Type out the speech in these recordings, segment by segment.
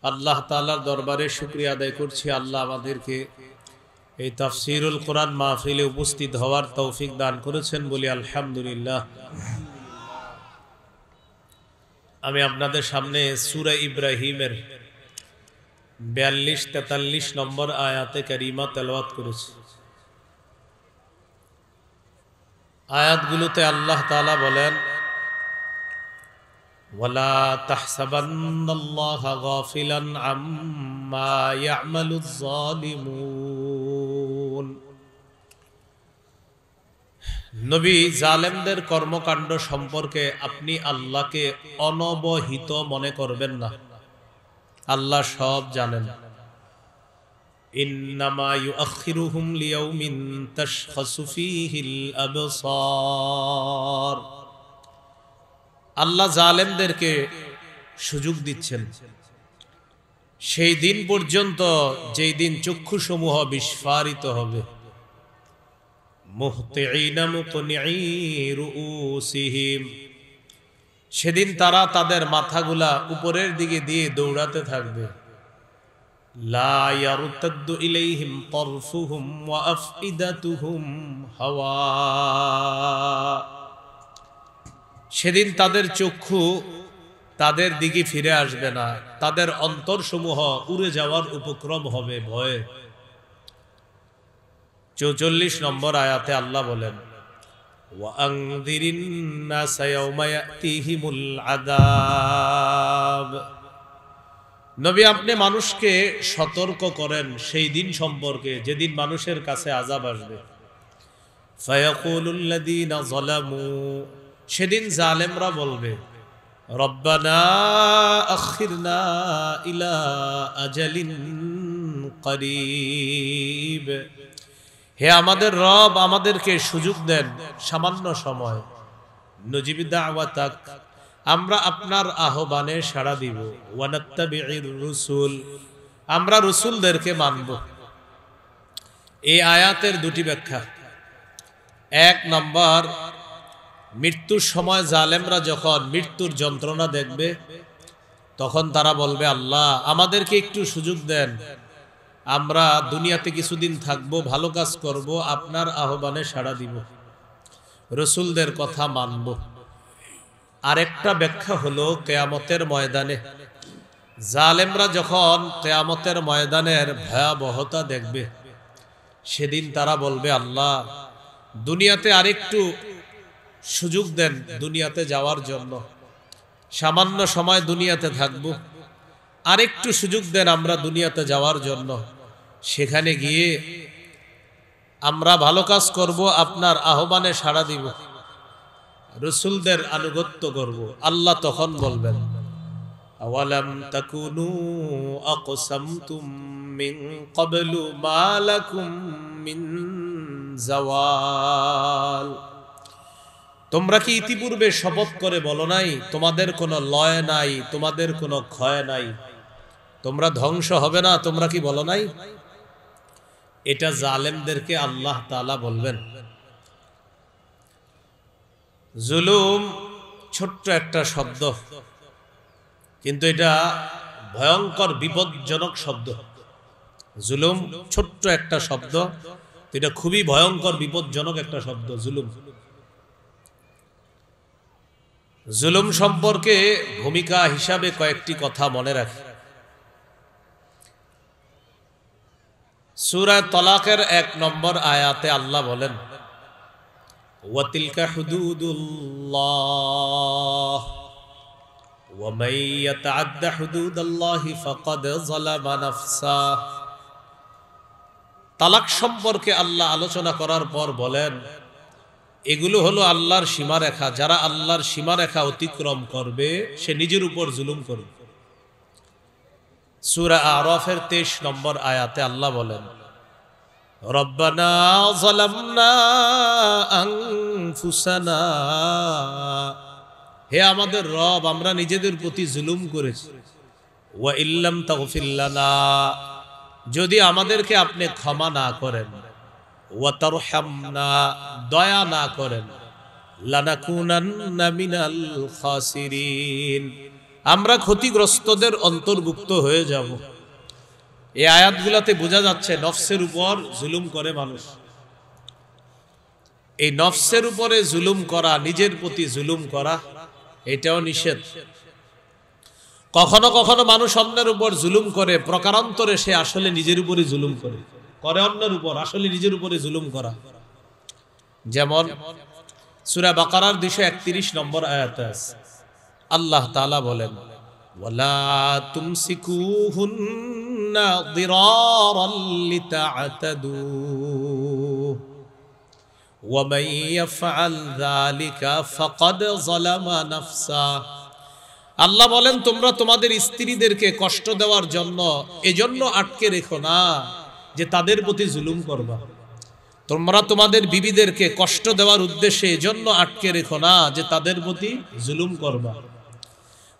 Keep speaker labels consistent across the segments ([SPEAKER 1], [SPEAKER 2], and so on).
[SPEAKER 1] আল্লাহ তাআলার দরবারে শুকরিয়া আদায় করছি। আল্লাহ আমাদেরকে এই তাফসীরুল কোরআন মাহফিলে উপস্থিত হওয়ার তৌফিক দান করেছেন বলি আলহামদুলিল্লাহ। আমি আপনাদের সামনে সূরা ইব্রাহিমের 42-43 নম্বর আয়াতে কারিমা তেলাওয়াত করেছি। আয়াতগুলোতে আল্লাহ তাআলা বলেন, ওয়ালা তাহসাবান্নাল্লাহা গাফিলান আম্মা ইয়ামালুয যালিমুন। নবী, জালেমদের কর্মকাণ্ড সম্পর্কে আপনি আল্লাহকে অনবহিত মনে করবেন না। আল্লাহ সব জানেন। ইন্নামা ইউআখিরুহুম লিয়াউমিন তাশখাসু ফীহিল আবসার। আল্লাহ জালেমদেরকে সুযোগ দিচ্ছেন সেই দিন পর্যন্ত যেই দিন চক্ষুসমূহ বিস্ফারিত হবে। মুহতিঈনা মুকনিঈ রুউসিহিম, সেদিন তারা তাদের মাথাগুলা উপরের দিকে দিয়ে দৌড়াতে থাকবে। লা ইয়ারতাদ্দু ইলাইহিম তারফুহুম ওয়া আফইদাতুহুম হাওয়া, সেদিন তাদের চক্ষু তাদের দিকে ফিরে আসবে না, তাদের অন্তরসমূহ উড়ে যাওয়ার উপক্রম হবে ভয়ে। 44 নম্বর আয়াতে আল্লাহ বলেন, ওয়াআনযিরিন নাসা ইয়াওমা ইয়াতিহিমুল আযাব। নবী, আপনি মানুষকে সতর্ক করেন সেই দিন সম্পর্কে যেদিন মানুষের কাছে আযাব আসবে। ফায়াকুলুল্লাযীনা যালামু, সেদিন জালেমরা বলবে, রব্বানা আখিরনা ইলা আজালিন করিব, হে আমাদের রব, আমাদেরকে সুযোগ দেন সামান্য সময়। নুজিব দাওয়াতাক, আমরা আপনার আহ্বানে সাড়া দিব। ওয়ানাত্তাবিউর রুসুল, আমরা রসুলদেরকে মানব। এই আয়াতের দুটি ব্যাখ্যা। এক নম্বর, মৃত্যুর সময় জালেমরা যখন মৃত্যুর যন্ত্রণা দেখবে তখন তারা বলবে, আল্লাহ আমাদেরকে একটু সুযোগ দেন, আমরা দুনিয়াতে কিছুদিন থাকবো, ভালো কাজ করব, আপনার আহ্বানে সাড়া দিব, রসুলদের কথা মানব। আরেকটা ব্যাখ্যা হলো কিয়ামতের ময়দানে জালেমরা যখন কিয়ামতের ময়দানের ভয়াবহতা দেখবে সেদিন তারা বলবে, আল্লাহ দুনিয়াতে আরেকটু সুযোগ দেন দুনিয়াতে যাওয়ার জন্য, সামান্য সময় দুনিয়াতে থাকব, আরেকটু সুযোগ দেন আমরা দুনিয়াতে যাওয়ার জন্য, সেখানে গিয়ে আমরা ভালো কাজ করব, আপনার আহ্বানে সাড়া দিব, রসুলদের আনুগত্য করব। আল্লাহ তখন বলবেন, আওয়ালাম তাকুনু আকসামতুম মিন ক্বাবলু মা লাকুম মিন জাওয়াল, তোমরা কি ইতিপূর্বে শপথ করে বলো নাই তোমাদের কোনো লয় নাই, তোমাদের কোনো ক্ষয় নাই, তোমরা ধ্বংস হবে না, তোমরা কি বলো নাই? এটা জালেমদেরকে আল্লাহ তাআলা বলবেন। জুলুম ছোট্ট একটা শব্দ, কিন্তু এটা ভয়ঙ্কর বিপজ্জনক শব্দ। জুলুম ছোট্ট একটা শব্দ, এটা খুবই ভয়ঙ্কর বিপজ্জনক একটা শব্দ। জুলুম সম্পর্কে ভূমিকা হিসাবে কয়েকটি কথা মনে রাখি। সূরা তালাকের 1 নম্বর আয়াতে আল্লাহ বলেন, ওয়াতিলকা হুদুদুল্লাহ ওয়া মান ইয়াতাআদ্দা হুদুদাল্লাহি ফাকাদ যালামা নাফসাহ। তালাক সম্পর্কে আল্লাহ আলোচনা করার পর বলেন, এগুলো হলো আল্লাহর সীমারেখা, যারা আল্লাহর সীমারেখা অতিক্রম করবে সে নিজের উপর জুলুম করবে। সূরা আরাফের 23 নম্বর আয়াতে আল্লাহ বলেন, রব্বানা যালামনা আনফুসানা, হে আমাদের রব, আমরা নিজেদের প্রতি জুলুম করেছি। ওয়া ইল্লাম তাগফির লানা, যদি আমাদেরকে আপনি ক্ষমা না করেন, ওয়া তারহামনা, দয়া না করেন, লানাকুনান্না মিনাল খাসিরিন, আমরা ক্ষতিগ্রস্তদের অন্তর্ভুক্ত হয়ে যাব। এই আয়াতগুলাতে বোঝা যাচ্ছে নফসের উপর জুলুম করে মানুষ। এই নফসের উপরে জুলুম করা, নিজের প্রতি জুলুম করা, এটাও নিষেধ। কখনো কখনো মানুষ অন্যের উপর জুলুম করে, প্রকারান্তরে সে আসলে নিজের উপরে জুলুম করে অন্যের উপর, আসলে নিজের উপরে জুলুম করা। যেমন সূরা বাকারার 231 নম্বর আয়াতে আছে, আল্লাহ তাআলা বলেন, ওয়ালা তুমসিকুহুন্না দিরারাল লিতা'তাদু ওয়া মান ইয়াফআল যালিকা ফাকাদ যালামা নাফসা। আল্লাহ বলেন, তোমরা তোমাদের স্ত্রীদেরকে কষ্ট দেওয়ার জন্য এজন্য আটকে রেখো না যে তাদের প্রতি জুলুম করবা। তোমরা তোমাদের বিবিদেরকে কষ্ট দেওয়ার উদ্দেশ্যে এজন্য আটকে রেখো না যে তাদের প্রতি জুলুম করবা।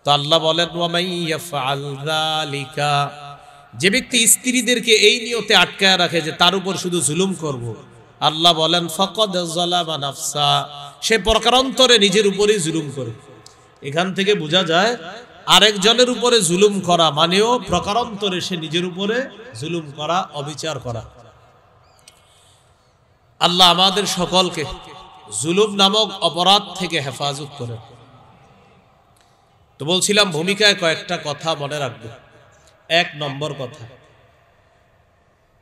[SPEAKER 1] তো আল্লাহ বলেন, ওয়া মান ইয়াফআল যালিকা, যে ব্যক্তি স্ত্রীদেরকে এই নিয়তে আটকায় রাখে যে তার উপর শুধু জুলুম করব, আল্লাহ বলেন ফাকাদ যালামা নাফসা, সে প্রকারান্তরে নিজের উপরেই জুলুম করে। এখান থেকে বোঝা যায় আরেকজনের উপরে জুলুম করা মানেও প্রকারান্তরে সে নিজের উপরে জুলুম করা, অবিচার করা। আল্লাহ আমাদের সকলকে জুলুম নামক অপরাধ থেকে হেফাজত করে। তো বলছিলাম ভূমিকায় কয়েকটা কথা মনে রাখবে। 1 নম্বর কথা,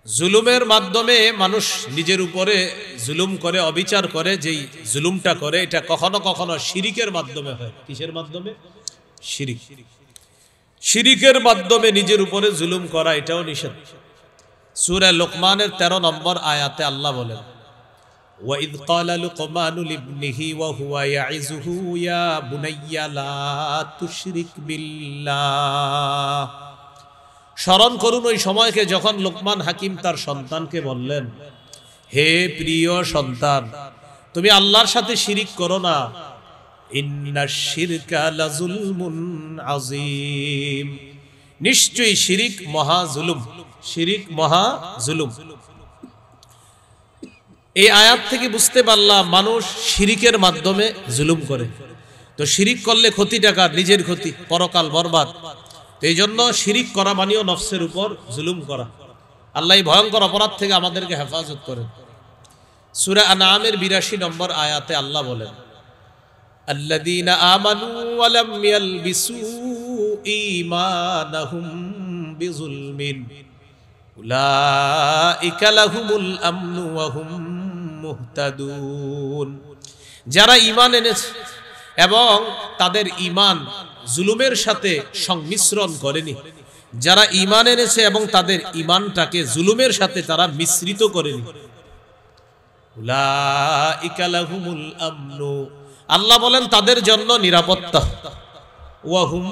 [SPEAKER 1] জুলুমের মাধ্যমে মানুষ নিজের উপরে জুলুম করে, অবিচার করে। যেই জুলুমটা করে এটা কখনো কখনো শিরিকের মাধ্যমে হয়। কিসের মাধ্যমে? শিরিক। শিরিকের মাধ্যমে নিজের উপরে জুলুম করা, এটাও নিষেধ। সূরা লোকমানের 13 নম্বর আয়াতে আল্লাহ বলেন, وَإِذْ قَالَ لُقْمَانُ لِابْنِهِ وَهُوَ يَعِظُهُ يَا بُنَيَّ لَا تُشْرِكْ بِاللَّهِ। স্মরণ করুন ওই সময়কে যখন লোকমান হাকিম তার সন্তানকে বললেন, হে প্রিয় সন্তান, তুমি আল্লাহর সাথে শিরিক করো না। ইন্নাশ শিরকা লাযুলমুন আযীম, নিশ্চয়ই শিরিক মহা জুলুম। শিরিক মহা জুলুম। এই আয়াত থেকে বুঝতে পারলাম মানুষ শিরিকের মাধ্যমে জুলুম করে। তো শিরিক করলে ক্ষতিটা কার? নিজের ক্ষতি, পরকাল বরবাদ। এই জন্য শিরিক করা মানেও নফসের উপর জুলুম করা। আল্লাহ এই ভয়ঙ্কর অপরাধ থেকে আমাদেরকে হেফাজত করেন। সূরা আনআমের 82 নম্বর আয়াতে আল্লাহ বলেন, আল্লাযীনা আমানু ওয়া লাম ইয়ালবিসু ঈমানাহুম বিযুলমিন উলাইকা লাহুমুল আমনু ওয়া হুম মুহতাদুন। যারা ঈমান এনেছে এবং তাদের ঈমান জুলুমের সাথে সংমিশ্রণ করেনি, যারা ঈমান এনেছে এবং তাদের ঈমানটাকে জুলুমের সাথে তারা মিশ্রিত করেনি, উলাইকা লাহুমুল আমনু, আল্লাহ বলেন তাদের জন্য নিরাপত্তা, ওয়া হুম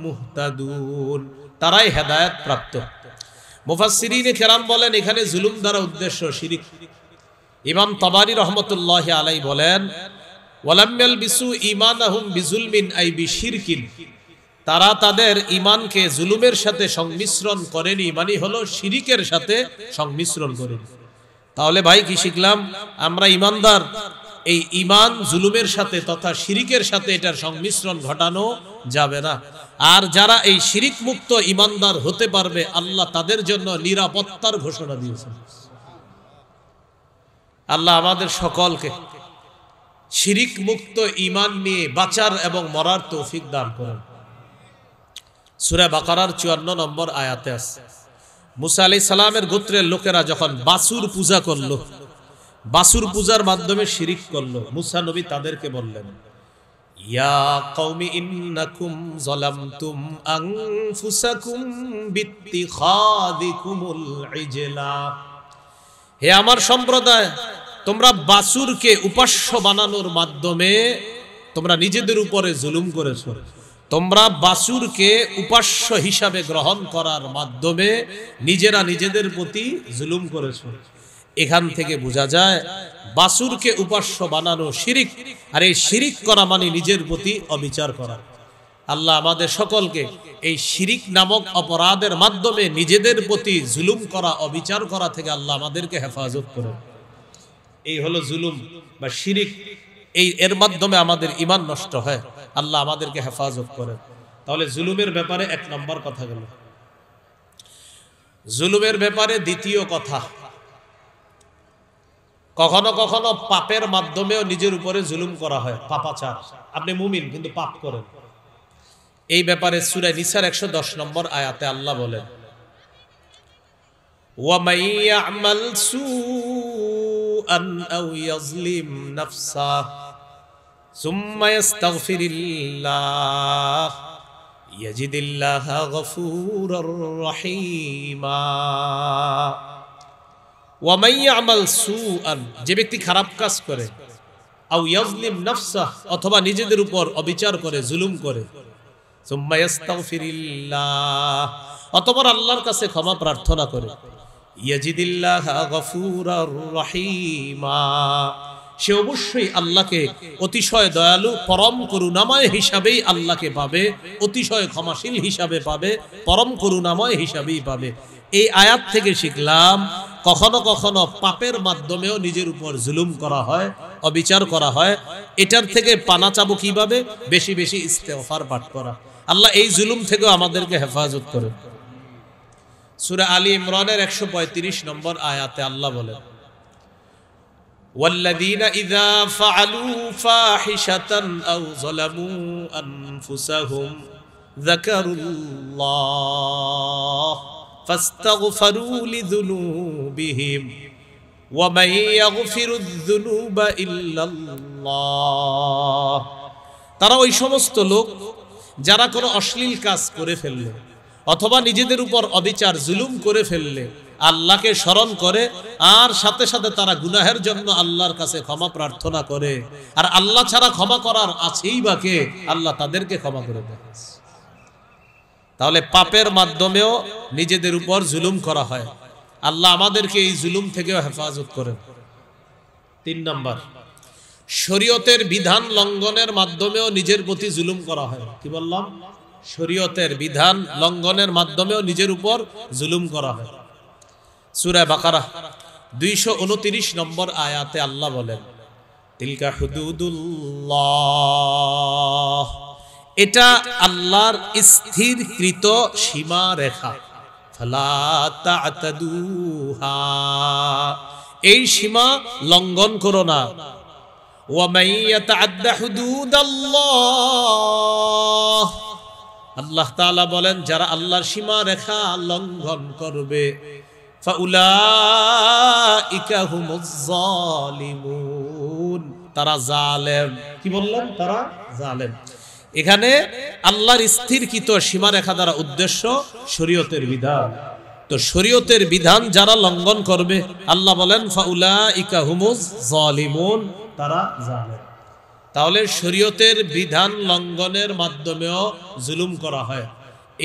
[SPEAKER 1] মুহতাদুন, তারাই হেদায়েত প্রাপ্ত। মুফাসসিরিনে কেরাম বলেন এখানে জুলুম দ্বারা উদ্দেশ্য শিরিক। ইমাম তাবারি রহমতুল্লাহি আলাইহি বলেন, ওয়ালাম ইয়ালবিসু ঈমানাহুম বিজুলমিন আই বিশিরকিন, তারা তাদের ঈমানকে জুলুমের সাথে সংমিশ্রণ করেনি, মানে হলো শিরিকের সাথে সংমিশ্রণ করেনি। তাহলে ভাই কি শিখলাম? আমরা ঈমানদার, এই ঈমান জুলুমের সাথে তথা শিরিকের সাথে এটার সংমিশ্রণ ঘটানো যাবে না। আর যারা এই শিরিক মুক্ত ঈমানদার হতে পারবে, আল্লাহ তাদের জন্য নিরাপত্তার ঘোষণা দিয়েছেন। আল্লাহ আমাদের সকলকে শিরিক মুক্ত ঈমান নিয়ে বাঁচার এবং মরার তৌফিক দান করেন। সূরা বাকারার 54 নম্বর আয়াতে আছে, মুসা আলাইহিস সালামের গোত্রের লোকেরা যখন বাছুর পূজা করলো, বাছুর পূজার মাধ্যমে শিরিক করলো, মুসা নবী তাদেরকে বললেন, ইয়া কওমি ইন্নাকুম যালামতুম আনফুসাকুম বিত্তিখাযিকুমুল ইজলা। হে আমার সম্প্রদায়, তোমরা বাছুরকে উপাস্য বানানোর মাধ্যমে তোমরা নিজেদের উপরে জুলুম করেছো। তোমরা বাছুরকে উপাস্য হিসাবে গ্রহণ করার মাধ্যমে নিজেরা নিজেদের প্রতি জুলুম করেছো। এখান থেকে বোঝা যায় বাছুরকে উপাস্য বানানো শিরিক, আর এই শিরিক করা মানে নিজের প্রতি অবিচার করা। আল্লাহ আমাদের সকলকে এই শিরিক নামক অপরাধের মাধ্যমে নিজেদের প্রতি জুলুম করা, অবিচার করা থেকে আল্লাহ আমাদেরকে হেফাজত করেন। এই হলো জুলুম বা শিরিক। এর মাধ্যমে আমাদের ঈমান নষ্ট হয়। আল্লাহ আমাদেরকে হেফাজত করেন। তাহলে জুলুমের ব্যাপারে 1 নম্বর কথা গেল। জুলুমের ব্যাপারে দ্বিতীয় কথা, কখনো কখনো পাপের মাধ্যমেও নিজের উপরে জুলুম করা হয়, পাপাচার। আপনি মুমিন কিন্তু পাপ করেন। এই ব্যাপারে সূরা নিসার 110 নম্বর আয়াতে আল্লাহ বলেন, وَمَن يَعْمَلْ سُوءًا أَوْ يَظْلِمْ نَفْسَهُ ثُمَّ يَسْتَغْفِرِ اللَّهَ يَجِدِ اللَّهَ غَفُورًا رَّحِيمًا। وَمَن يَعْمَلْ سُوءًا, যে ব্যক্তি খারাপ কাজ করে, আও ইয়াজলিম নাফসাহ, অথবা নিজেদের উপর অবিচার করে, জুলুম করে, সুম্মা ইস্তাগফিরিল্লাহ, অতঃপর আল্লাহর কাছে ক্ষমা প্রার্থনা করে, ইয়াজিদিল্লাহা গফুরার রহিমা, সে অবশ্যই আল্লাহকে অতিশয় দয়ালু পরম করুণাময় হিসাবেই আল্লাহকে পাবে, অতিশয় ক্ষমাশীল হিসাবে পাবে, পরম করুণাময় হিসাবেই পাবে। এই আয়াত থেকে শিখলাম কখনো কখনো পাপের মাধ্যমেও নিজের উপর জুলুম করা হয়, অবিচার করা হয়। এটার থেকে পানা চাবো কিভাবে? বেশি বেশি ইস্তেগফার পাঠ করা। আল্লাহ এই জুলুম থেকেও আমাদেরকে হেফাজত করে। সূরা আলী ইমরানের 135 নম্বর আয়াতে আল্লাহ বলেন, ওয়াল্লাযীনা ইযা ফাআলু ফাহিশাতান আও যালামু আনফুসাহুম যাকারুল্লাহ ফাস্তাগফারু লিযুনুবিহিম ওয়া মান ইয়াগফিরুয যুনুবা ইল্লাল্লাহ। তারা ওই সমস্ত লোক যারা কোনো অশ্লীল কাজ করে ফেললে অথবা নিজেদের উপর অবিচার জুলুম করে ফেললে আল্লাহকে স্মরণ করে, আর সাথে সাথে তারা গুনাহের জন্য আল্লাহর কাছে ক্ষমা প্রার্থনা করে, আর আল্লাহ ছাড়া ক্ষমা করার আছেই বা কে? আল্লাহ তাদেরকে ক্ষমা করে দেয়। তাহলে পাপের মাধ্যমেও নিজেদের উপর জুলুম করা হয়। আল্লাহ আমাদেরকে এই জুলুম থেকেও হেফাজত করেন। 3 নম্বর, শরীয়তের বিধান লঙ্ঘনের মাধ্যমেও নিজের প্রতি জুলুম করা হয়। কি বললাম? শরীয়তের বিধান লঙ্ঘনের মাধ্যমেও নিজের উপর জুলুম করা হয়। সূরা বাকারা 229 নম্বর আয়াতে আল্লাহ বলেন, তিলকা হুদুদুল্লাহ, এটা আল্লাহর স্থিরকৃত সীমা রেখা, ফালা তা'তাদুহা, এই সীমা লঙ্ঘন করো না। ওয়া মান ইয়াতা'আদ্দা হুদুদাল্লাহ, আল্লাহ তাআলা বলেন যারা আল্লাহর সীমা রেখা লঙ্ঘন করবে, ফাউলাইকা হুমুজ জালিমুন, তারা জালেম। কি বললেন? তারা জালেম। এখানে আল্লাহর স্থিরকৃত সীমারেখা দ্বারা উদ্দেশ্য শরীয়তের বিধান। তো শরীয়তের বিধান যারা লঙ্ঘন করবে আল্লাহ বলেন ফাউলাইকা হুমুজ জালিমুন, তারা জালেম। তাহলে শরীয়তের বিধান লঙ্ঘনের মাধ্যমেও জুলুম করা হয়।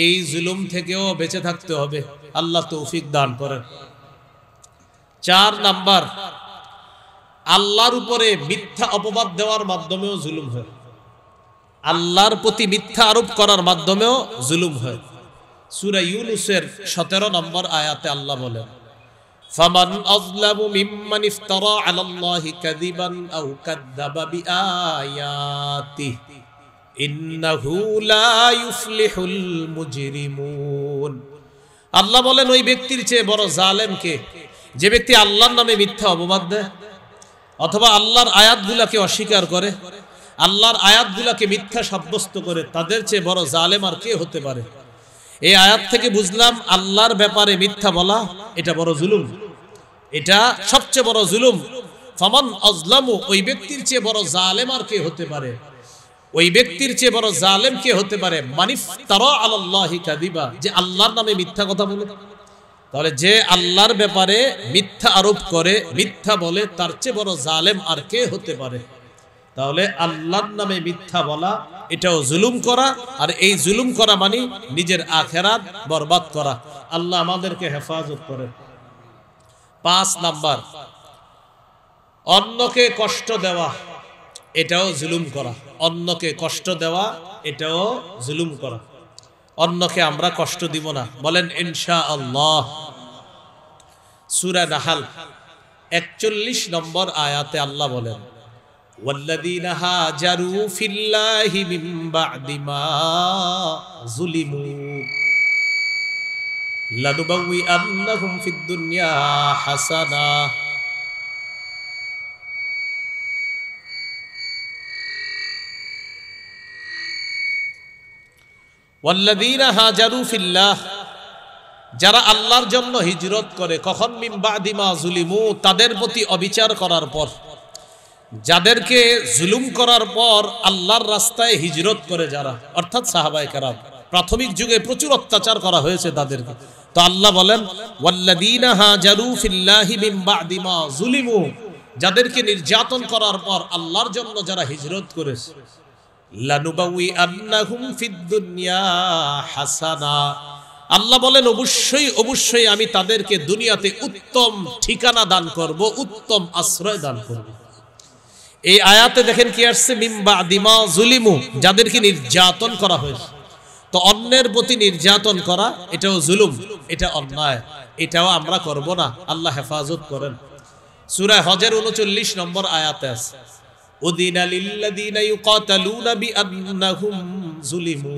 [SPEAKER 1] এই জুলুম থেকেও বেঁচে থাকতে হবে। আল্লাহ তৌফিক দান করেন। 4 নাম্বার, আল্লাহর উপরে মিথ্যা অপবাদ দেওয়ার মাধ্যমেও জুলুম হয়। আল্লাহর প্রতি মিথ্যা আরোপ করার মাধ্যমেও জুলুম হয়। সূরা ইউনূসের 17 নম্বর আয়াতে আল্লাহ বলেন, ফামান আযলামু মিম্মান ইফতারা আলাল্লাহি কাযিবান আও কাযযাবা বিআয়াতিহি ইন্নাহু লা ইউফলিহুল মুজরিমুন। আল্লাহ বলেন ওই ব্যক্তির চেয়ে বড় জালেম কে? যে ব্যক্তি আল্লাহর নামে মিথ্যা অপবাদ দেয় অথবা আল্লাহর আয়াতগুলোকে অস্বীকার করে, আল্লাহর আয়াতগুলোকে মিথ্যা সাব্যস্ত করে, তাদের চেয়ে বড় জালেম আর কে হতে পারে? এই আয়াত থেকে বুঝলাম আল্লাহর ব্যাপারে মিথ্যা বলা এটা বড় জুলুম, এটা সবচেয়ে বড় জুলুম। ফামান আযলামু, ওই ব্যক্তির চেয়ে বড় জালেম আর কে হতে পারে? ওই ব্যক্তির চেয়ে বড় জালেম কে হতে পারে? মানিফতারা আলাল্লাহি কাযিবা, যে আল্লাহর নামে মিথ্যা কথা বলে। তাহলে যে আল্লাহর ব্যাপারে মিথ্যা আরোপ করে, মিথ্যা বলে, তার চেয়ে বড় জালেম আর কে হতে পারে? তাহলে আল্লাহর নামে মিথ্যা বলা এটাও জুলুম করা, আর এই জুলুম করা মানে নিজের আখিরাত বরবাদ করা। আল্লাহ আমাদেরকে হেফাজত করে। 5 নাম্বার, অন্যকে কষ্ট দেওয়া এটাও জুলুম করা। অন্যকে কষ্ট দেওয়া এটাও জুলুম করা। অন্যকে আমরা কষ্ট দিব না, বলেন ইনশাআল্লাহ। সূরা নাহাল 41 নম্বর আয়াতে আল্লাহ বলেন, ওয়াল্লাযীনা হাজারু ফিল্লাহি মিন বা'দি মা যুলিমু লানুবাউইআন্নাহুম ফিদ দুনিয়া হাসানাহ। ওয়াল্লাযীনা হাজারু ফিল্লাহ, যারা আল্লাহর জন্য হিজরত করে, কখন? মিন বা'দি মা যুলিমু, তাদের প্রতি অবিচার করার পর, যাদেরকে জুলুম করার পর আল্লাহর রাস্তায় হিজরত করে যারা, অর্থাৎ সাহাবায়ে কেরাম। প্রাথমিক যুগে প্রচুর অত্যাচার করা হয়েছে তাদেরকে। তো আল্লাহ বলেন ওয়াল্লাযীনা হাজারু ফিল্লাহি মিন বা'দি মা যুলিমু, যাদেরকে নির্যাতন করার পর আল্লাহর জন্য যারা হিজরত করেছে, লানুবাউইআন্নাহুম ফিদ দুনিয়া হাসানা, আল্লাহ বলেন অবশ্যই অবশ্যই আমি তাদেরকে দুনিয়াতে উত্তম ঠিকানা দান করব, উত্তম আশ্রয় দান করব। এই আয়াতে দেখেন কি আসছে? মিন বা'দি মা যুলিমু, যাদেরকে নির্যাতন করা হয়েছে। তো অন্যের প্রতি নির্যাতন করা এটাও জুলুম, এটা অন্যায়, এটাও আমরা করব না। আল্লাহ হেফাজত করেন। সূরা হজের 39 নম্বর আয়াতে আছে উযিনা লিল্লাযীনা ইউকাতালুনা বিআন্নাহুম যুলিমু।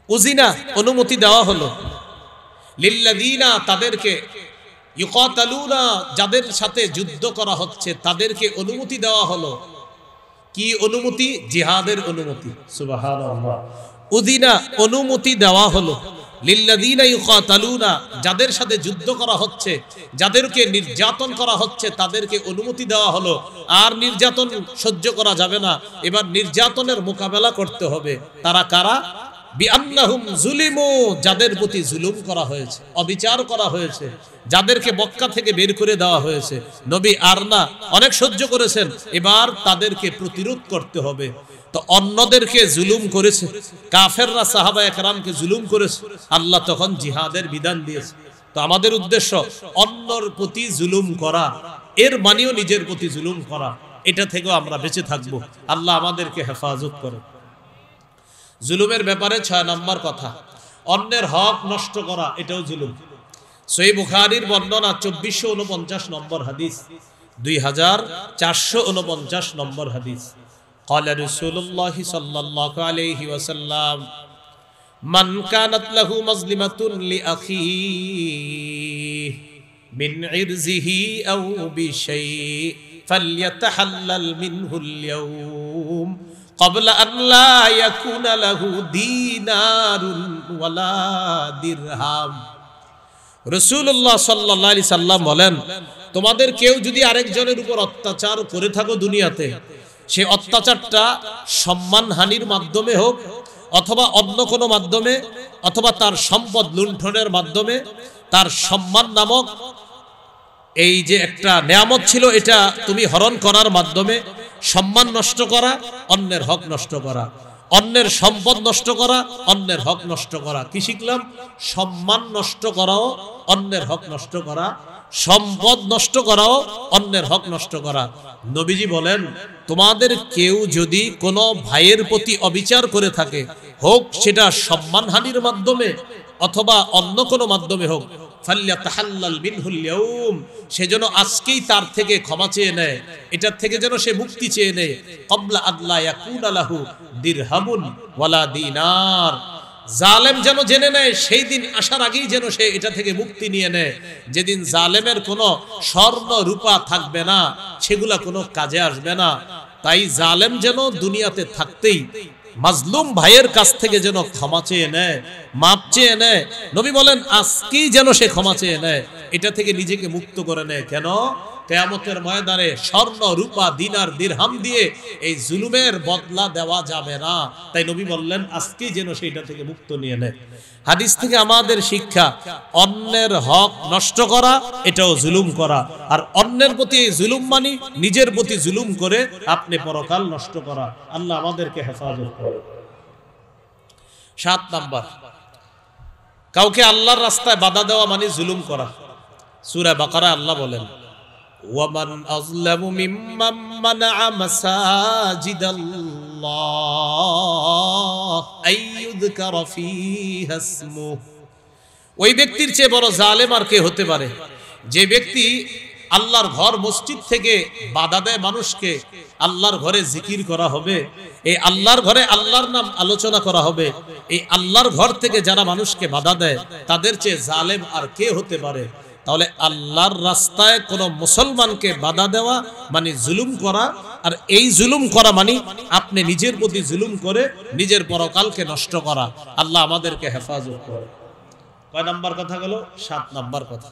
[SPEAKER 1] উযিনা অনুমতি দেওয়া হলো, লিল্লাযীনা তাদেরকে, ইউকাতালুনা যাদের সাথে যুদ্ধ করা হচ্ছে তাদেরকে অনুমতি দেওয়া হলো। কি অনুমতি? জিহাদের অনুমতি। সুবহানাল্লাহ। উযিনা অনুমতি দেওয়া হলো, লিল্লাযীনা ইউকাতালুনা যাদের সাথে যুদ্ধ করা হচ্ছে, যাদেরকে নির্যাতন করা হচ্ছে তাদেরকে অনুমতি দেওয়া হলো। আর নির্যাতন সহ্য করা যাবে না, এবার নির্যাতনের মোকাবেলা করতে হবে। তারা কারা? বিআন্নাহুম যুলিমু, যাদের প্রতি জুলুম করা হয়েছে, অবিচার করা হয়েছে, যাদেরকে মক্কা থেকে বের করে দেওয়া হয়েছে। নবী আর না, অনেক সহ্য করেছেন, এবার তাদেরকে প্রতিরোধ করতে হবে। তো অন্যদেরকে জুলুম করেছে, কাফেররা সাহাবায়ে কেরামকে জুলুম করেছে, আল্লাহ তখন জিহাদের বিধান দিয়েছে। তো আমাদের উদ্দেশ্য অন্যর প্রতি জুলুম করা, এর মানেও নিজের প্রতি জুলুম করা, এটা থেকেও আমরা বেঁচে থাকবো। আল্লাহ আমাদেরকে হেফাজত করে। জুলুমের ব্যাপারে 6 নম্বর কথা, অন্যের হক নষ্ট করা, এটাও জুলুম। সহিহ বুখারীর বর্ণনা 2449 নম্বর হাদিস, 2449 নম্বর হাদিস। قال رسول الله صلى الله عليه وسلم من كانت له مظلمة لأخيه من عرضه أو بشيء فليتحلل منه اليوم قبل أن لا يكون له دينار ولا درهم। রাসূলুল্লাহ সাল্লাল্লাহু আলাইহি সাল্লাম বলেন, তোমাদের কেউ যদি আরেকজনের উপর অত্যাচার করে থাকো দুনিয়াতে, সে অত্যাচারটা সম্মানহানির মাধ্যমে হোক, অথবা অন্য কোনো মাধ্যমে, অথবা তার সম্পদ লুণ্ঠনের মাধ্যমে, তার সম্মান নামক এই যে একটা নেয়ামত ছিল এটা তুমি হরণ করার মাধ্যমে, সম্মান নষ্ট করা, অন্যের হক নষ্ট করা, অন্যের সম্পদ নষ্ট করা, অন্যের হক নষ্ট করা। কি শিখলাম? সম্মান নষ্ট করাও, অন্যের হক নষ্ট করা, সম্পদ নষ্ট করাও, অন্যের হক নষ্ট করা। নবীজি বলেন, তোমাদের কেউ যদি কোনো ভাইয়ের প্রতি অবিচার করে থাকে, হোক সেটা সম্মানহানির মাধ্যমে অথবা অন্য কোনো মাধ্যমে হোক, ফাল্যাতাহাল্লাল মিনহুল ইয়াউম, সে যেন আজকেই তার থেকে ক্ষমা চেয়ে নেয়, এটার থেকে যেন সে মুক্তি চেয়ে নেয়। ক্বাবলা আল্লা ইয়াকুনা লাহু দিরহামুন ওয়ালা দিনার, জালেম যেন জেনে নেয়, সেই দিন আসার আগেই যেন সে এটা থেকে মুক্তি নিয়ে নেয়, যেদিন জালেমের কোনো স্বর্ণ রূপা থাকবে না, সেগুলা কোনো কাজে আসবে না। তাই জালেম যেন দুনিয়াতে থাকতেই মাজলুম ভাইয়ের কাছ থেকে যেন ক্ষমা চেয়ে নেয়, মাপ চেয়ে নেয়। নবী বলেন আজকেই যেন সে ক্ষমা চেয়ে নেয়, এটা থেকে নিজেকে মুক্ত করে নেয়। কেন? কিয়ামতের ময়দানে স্বর্ণ রূপা দিনার দিরহাম দিয়ে এই জুলুমের বদলা দেওয়া যাবে না। তাই নবী বললেন আজকেই যেন সেটা থেকে মুক্ত নিয়ে নেয়। হাদিস থেকে আমাদের শিক্ষা, অন্যের হক নষ্ট করা এটাও জুলুম করা, আর অন্যের প্রতি জুলুম মানি নিজের প্রতি জুলুম করে আপনি পরকাল নষ্ট করা। আল্লাহ আমাদেরকে হেফাজত করে। 7 নাম্বার, কাউকে আল্লাহর রাস্তায় বাধা দেওয়া মানে জুলুম করা। সূরা বাকারা আল্লাহ বলেন, وَمَنْ أَظْلَمُ مِمَّنْ مَنَعَ مَسَاجِدَ اللَّهِ أَنْ يُذْكَرَ فِيهَا اسْمُهُ। ওই ব্যক্তির চেয়ে বড় জালেম আর কে হতে পারে, যে ব্যক্তি আল্লাহর ঘর মসজিদ থেকে বাধা দেয় মানুষকে, আল্লাহর ঘরে জিকির করা হবে, এই আল্লাহর ঘরে আল্লাহর নাম আলোচনা করা হবে, এই আল্লাহর ঘর থেকে যারা মানুষকে বাধা দেয় তাদের চেয়ে জালেম আর কে হতে পারে? তাহলে আল্লাহর রাস্তায় কোনো মুসলমানকে বাধা দেওয়া মানে জুলুম করা, আর এই জুলুম করা মানে আপনি নিজের প্রতি জুলুম করে নিজের পরকালকে নষ্ট করা। আল্লাহ আমাদেরকে হেফাজত করে। কয় নাম্বার কথা গেল? 7 নাম্বার কথা।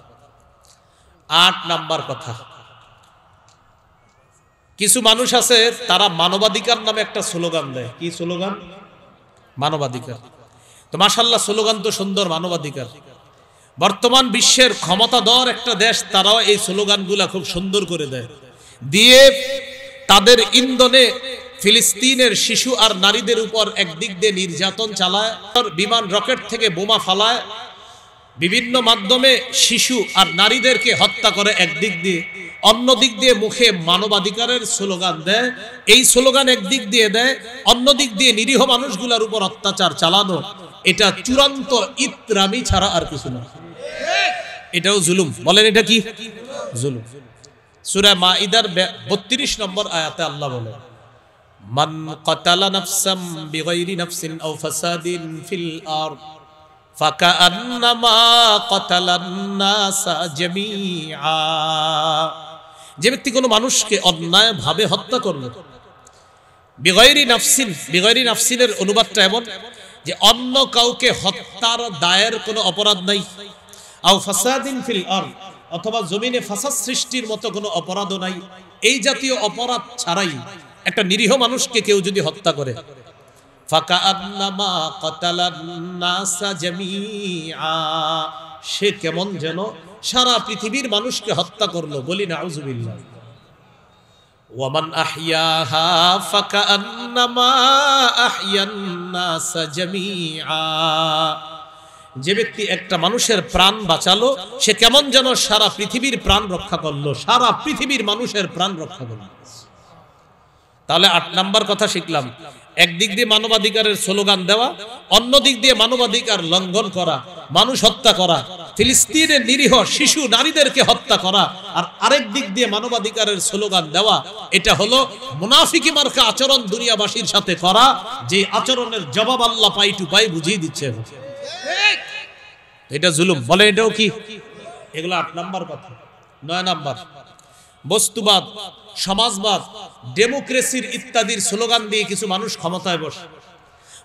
[SPEAKER 1] 8 নাম্বার কথা, কিছু মানুষ আছে তারা মানবাধিকার নামে একটা স্লোগান দেয়। কি স্লোগান? মানবাধিকার। তো মাশাআল্লাহ, স্লোগান তো সুন্দর, মানবাধিকার। বর্তমান বিশ্বের ক্ষমতাধর একটা দেশ, তারাও এই স্লোগানগুলা খুব সুন্দর করে দেয়, দিয়ে তাদের ইন্ধনে ফিলিস্তিনের শিশু আর নারীদের উপর একদিক দিয়ে নির্যাতন চালায়, বিমান রকেট থেকে বোমা ফালায়, বিভিন্ন মাধ্যমে শিশু আর নারীদেরকে হত্যা করে একদিক দিয়ে, অন্য দিক দিয়ে মুখে মানবাধিকারের স্লোগান দেয়। এই স্লোগান একদিক দিয়ে দেয়, অন্য দিক দিয়ে নিরীহ মানুষগুলোর উপর অত্যাচার চালানো। এটা চূড়ান্ত ইতরামি ছাড়া আর কিছু না। এটাও জুলুম। বলেন এটা কি? জুলুম। সূরা মাইদার 32 নম্বর আয়াতে আল্লাহ বলেন, মান কাতালা নাফসাম বিগাইরি নাফসিন আও ফাসাদিন ফিল আরদ ফাকান্নামা কাতালান নাসা জামিআ। যে ব্যক্তি কোনো মানুষকে অন্যায়ভাবে হত্যা করলো, বিগাইরি নাফসিন, বিগাইরি নাফসিনের অনুবাদটা এমন যে অন্য কাউকে হত্যার দায়ের কোনো অপরাধ নাই, আও ফাসাদিন ফিল আরদ, অথবা জমিনে ফাসাদ সৃষ্টির মতো কোনো অপরাধও নাই, এই জাতীয় অপরাধ ছাড়াই একটা নিরীহ মানুষকে কেউ যদি হত্যা করে, ফাকান্নামা কাতালান নাসা জামিআ, সে কেমন যেন সারা পৃথিবীর মানুষকে হত্যা করলো। বলি নাউযুবিল্লাহ। ওয়ামান আহইয়াহা ফাকান্নামা আহইয়ান নাসা জামিআ, যে ব্যক্তি একটা মানুষের প্রাণ বাঁচালো, সে কেমন যেন সারা পৃথিবীর প্রাণ রক্ষা করলো, সারা পৃথিবীর মানুষের প্রাণ রক্ষা করলো। তাহলে 8 নাম্বার কথা শিখলাম, একদিক দিয়ে মানবাধিকারের স্লোগান দেওয়া, অন্য দিক দিয়ে মানবাধিকার লঙ্ঘন করা, মানুষ হত্যা করা, ফিলিস্তিনের নিরীহ শিশু নারীদেরকে হত্যা করা, আর আরেক দিক দিয়ে মানবাধিকারের স্লোগান দেওয়া। এটা হলো মুনাফিকি মার্কা আচরণ দুনিয়াবাসীর সাথে করা, যে আচরণের জবাব আল্লাহ পাই টু পাই বুঝিয়ে দিচ্ছেন। এটা জুলুম। বলে এটাও কি? এগুলো 8 নাম্বার কথা। 9 নাম্বার, বস্তুবাদ, সমাজবাদ, ডেমোক্রেসির ইত্যাদির স্লোগান দিয়ে কিছু মানুষ ক্ষমতায়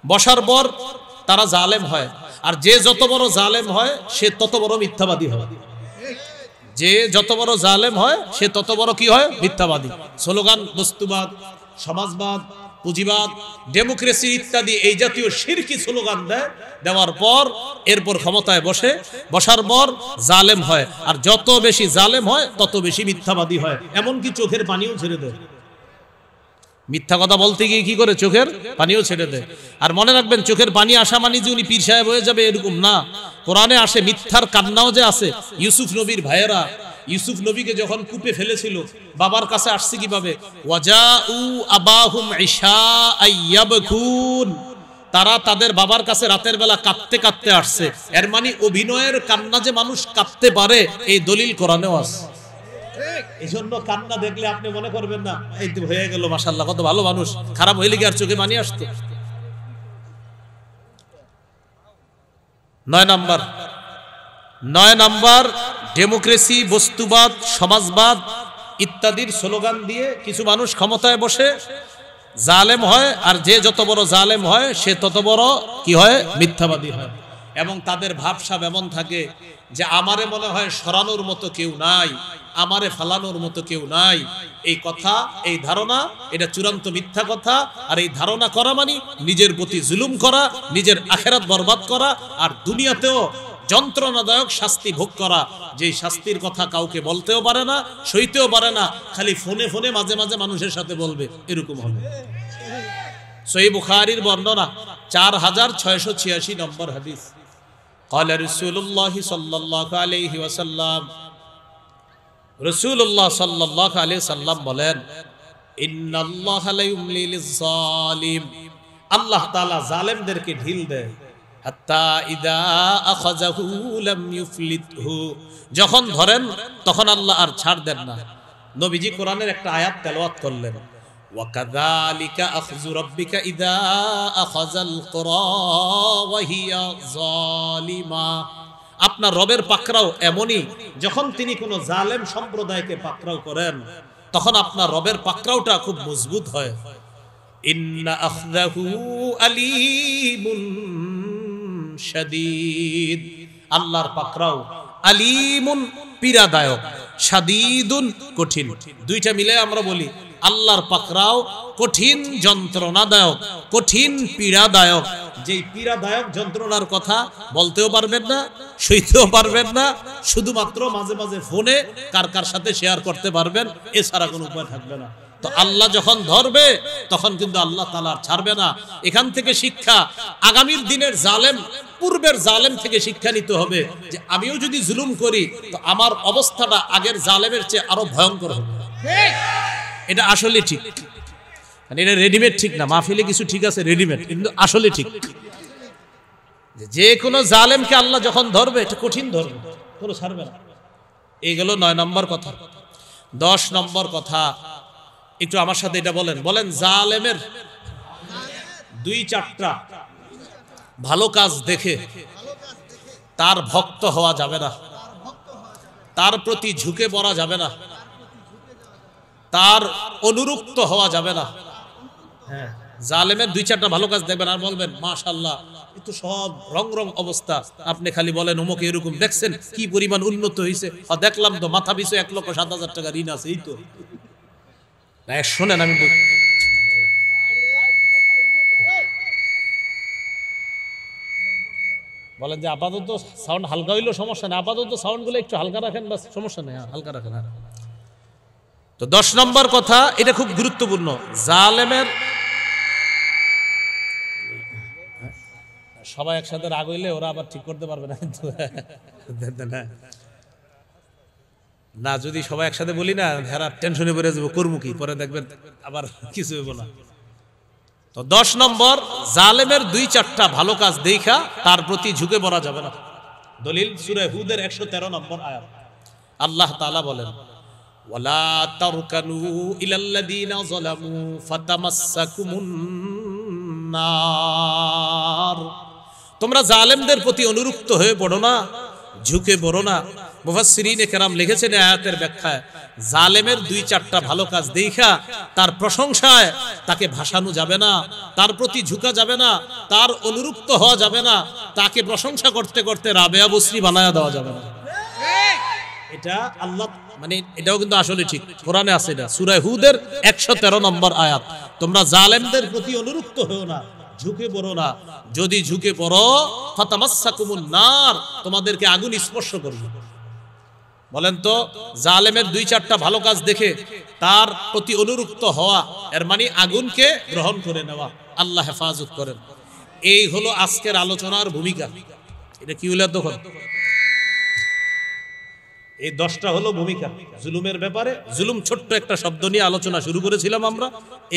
[SPEAKER 1] বসার পর তারা জালেম হয়, আর যে যত বড় জালেম হয় সে তত বড় মিথ্যাবাদী হয়। যে যত বড় জালেম হয় সে তত বড় কি হয়? মিথ্যাবাদী। স্লোগান বস্তুবাদ, সমাজবাদ, পুঁজিবাদ, ডেমোক্রেসি ইত্যাদি এই জাতীয় শিরকি স্লোগান দেওয়ার পর এরপর ক্ষমতায় বসার পর জালেম হয়, আর যত বেশি জালেম হয় তত বেশি মিথ্যাবাদী হয়, এমনকি চোখের পানিও ছেড়ে দেয়। মিথ্যা কথা বলতে গিয়ে কি করে? চোখের পানিও ছেড়ে দেয়। আর মনে রাখবেন, চোখের পানি আসা মানে যে উনি পীর সাহেব হয়ে যাবে এরকম না। কোরআনে আসে মিথ্যার কান্নাও যে আছে। ইউসুফ নবীর ভাইয়েরা ইউসুফ নবীকে যখন কূপে ফেলেছিল, বাবার কাছে আসছে কিভাবে? ওয়াজাউ আবাহুম ইশাআ ইয়াবকুন, তারা তাদের বাবার কাছে রাতের বেলা কাঁদতে কাঁদতে আসছে। এর মানে অভিনয়ের কান্না যে মানুষ কাঁদতে পারে, এই দলিল কোরআনেও আছে। এই জন্য কান্না দেখলে আপনি মনে করবেন না এই তো হয়ে গেল, মাশাআল্লাহ কত ভালো মানুষ, খারাপ হইলে কি আর চোখে পানি আসতো? 9 নাম্বার, ডেমোক্রেসি, বস্তুবাদ, সমাজবাদ ইত্যাদির স্লোগান দিয়ে কিছু মানুষ ক্ষমতায় বসে জালেম হয়, আর যে যত বড় জালেম হয় সে তত বড় কি হয়? মিথ্যাবাদী হয়। এবং তাদের ভাবসাব এমন থাকে যে আমারে মনে হয় সরানোর মতো কেউ নাই, আমারে ফালানোর মতো কেউ নাই। এই কথা, এই ধারণা, এটা চূড়ান্ত মিথ্যা কথা। আর এই ধারণা করা মানে নিজের প্রতি জুলুম করা, নিজের আখিরাত বরবাদ করা, আর দুনিয়াতেও যন্ত্রণাদায়ক শাস্তি ভোগ করা, যেই শাস্তির কথা কাউকে বলতেও পারে না, সইতেও পারে না, খালি ফোনে ফোনে মাঝে মাঝে মানুষের সাথে বলবে, এরকম হবে। সহিহ বুখারীর বর্ণনা 4686 নম্বর হাদিস। قال رسول الله صلى الله عليه وسلم, রাসূলুল্লাহ সাল্লাল্লাহু আলাইহি সাল্লাম বলেন, ইন্নাল্লাহা লা ইউমলি লিয-যালিম, আল্লাহ তাআলা জালেমদেরকে ঢিল দেয়। হাত্তা ইদা আখাযাহু লাম ইউফলিতহু, যখন ধরেন তখন আল্লাহ আর ছাড় দেন না। নবীজি কোরআনের একটা আয়াত তেলাওয়াত করলেন, ওয়া কাযালিকা আখযু রাব্বিকা ইদা আখাযাল কুরা ওয়া হিয়া যালিমা। আপনার রবের পাকড়াও এমনই, যখন তিনি কোনো জালেম সম্প্রদায়কে পাকড়াও করেন তখন আপনার রবের পাকড়াওটা খুব মজবুত হয়। ইন্না আখযাহু আলীমুন শাদীদ, আল্লাহর পাকড়াও আলীমুন পীড়াদায়ক, শাদীদুন কঠিন। দুইটা মিলে আমরা বলি আল্লাহর পাকড়াও কঠিন যন্ত্রণাদায়ক, কঠিন পীড়াদায়ক। যেই পীড়াদায়ক যন্ত্রণার কথা বলতেও পারবেন না, সইতেও পারবেন না, শুধুমাত্র মাঝে মাঝে ফোনে কার কার সাথে শেয়ার করতে পারবেন, এছাড়া কোনো উপায় থাকবে না। তো আল্লাহ যখন ধরবে তখন কিন্তু আল্লাহ তাআলা ছাড়বে না। এখান থেকে শিক্ষা, আগামীর দিনের জালেম পূর্বের জালেম থেকে শিক্ষা নিতে হবে যে আমিও যদি জুলুম করি তো আমার অবস্থাটা আগের জালেমের চেয়ে আরো ভয়ঙ্কর হবে। এটা আসলে ঠিক, মানে এটা রেডিমেড ঠিক না। মাহফিলে কিছু ঠিক আছে রেডিমেড, কিন্তু আসলে ঠিক। যে কোনো জালেমকে আল্লাহ যখন ধরবে এটা কঠিন ধরবে, কোনো ছাড়বে না। এই গেল 9 নম্বর কথা। 10 নম্বর কথা, একটু আমার সাথে এটা বলেন, বলেন জালেমের 2-4টা ভালো কাজ দেখে তার ভক্ত হওয়া যাবে না, তার প্রতি ঝুঁকে পড়া যাবে না, তার অনুরক্ত হওয়া যাবে না। হ্যাঁ, জালেমের 2-4টা ভালো কাজ দেখবেন আর বলবেন মাশাআল্লাহ, এ তো সব রং রং অবস্থা। আপনি খালি বলেন অমুক এরকম, দেখছেন কি পরিমাণ উন্নত হয়েছে, দেখলাম তো মাথা পিছু 1,07,000 টাকা ঋণ আছে, এই তো। না শোনেন, আমি বলেন যে আপাতত সাউন্ড হালকা হইলেও সমস্যা নেই, আপাতত সাউন্ডগুলো একটু হালকা রাখেন, বাস সমস্যা নেই, হালকা রাখেন। তো 10 নম্বর কথা, এটা খুব গুরুত্বপূর্ণ। জালেমের সবাই একসাথে রাগ হইলে ওরা আবার ঠিক করতে পারবে না, কিন্তু না যদি সবাই একসাথে বলি না, হেরা টেনশনে পড়ে যাবো, করবো কি, পরে দেখবেন আবার কিছু হইব না। তো 10 নম্বর, জালেমের 2-4টা ভালো কাজ দেখা তার প্রতি ঝুঁকে পড়া যাবে না। দলিল সূরা হুদের 113 নম্বর আয়াত। আল্লাহ তাআলা বলেন, ওয়ালা তারকানু ইলাল্লাযীনা যালামু ফাতামাসসাকুমুন নার, তোমরা জালেমদের প্রতি অনুরক্ত হয়ে পড়ো না, ঝুঁকে পড়ো না। মুফাসসিরিনে কেরাম লিখেছেন আয়াতের ব্যাখ্যায়, জালেমের 2-4টা ভালো কাজ দেখা তার প্রশংসায় তাকে ভাসানো যাবে না, তার প্রতি ঝুঁকা যাবে না, তার অনুরক্ত হওয়া যাবে না, তাকে প্রশংসা করতে করতে রাবেয়া বসরি বানায়া দেওয়া যাবে না। এটা আল্লাহ, মানে এটাও কিন্তু আসলে ঠিক, কোরআনে আছে এটা, সূরা হুদের 113 নম্বর আয়াত। তোমরা জালেমদের প্রতি অনুরক্ত হও না, ঝুঁকে পড়ো না। যদি ঝুঁকে পড়ো ফাতামাসসাকুমুন নার, তোমাদেরকে আগুন স্পর্শ করবে। বলেন তো, জালেমের 2-4টা ভালো কাজ দেখে তার প্রতি অনুরক্ত হওয়া, এর মানে আগুনকে গ্রহণ করে নেওয়া। আল্লাহ হেফাজত করেন। এই হলো আজকের আলোচনার ভূমিকা। এটা কি হলো তখন? এই 10টা হলো ভূমিকা জুলুমের ব্যাপারে। জুলুম ছোট্ট একটা শব্দ নিয়ে আলোচনা শুরু করেছিলাম আমরা,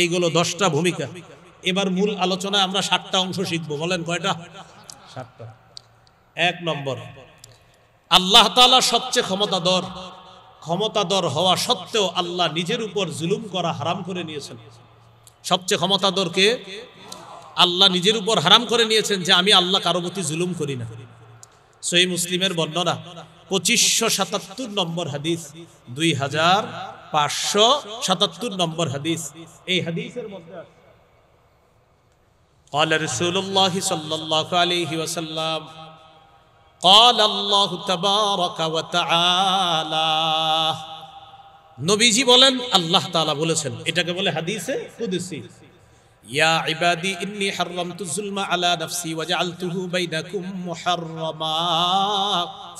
[SPEAKER 1] এইগুলো 10টা ভূমিকা। এবার মূল আলোচনায় আমরা 7টা অংশ শিখবো। বলেন কয়টা? 7টা। 1 নম্বর, আল্লাহ তাআলা সবচেয়ে ক্ষমতাধর হওয়া সত্ত্বেও আল্লাহ নিজের উপর জুলুম করা হারাম করে নিয়েছেন। সবচেয়ে ক্ষমতাধর কে? আল্লাহ নিজের উপর হারাম করে নিয়েছেন যে আমি আল্লাহ কারো প্রতি জুলুম করি না। সহিহ মুসলিমের বর্ণনা 2577 নম্বর হাদিস, 2577 নম্বর হাদিস। এই হাদিসের মধ্যে আছে, قال رسول الله صلى الله عليه وسلم قال الله تبارك وتعالى, নবীজি বলেন, আল্লাহ তাআলা বলেছেন, এটাকে বলে হাদিসে কুদসি। ইয়া ইবাদি ইন্নী হারামতু যুলমা আলা নাফসি ওয়া জাআলতুহু বাইনাকুম মুহাররামা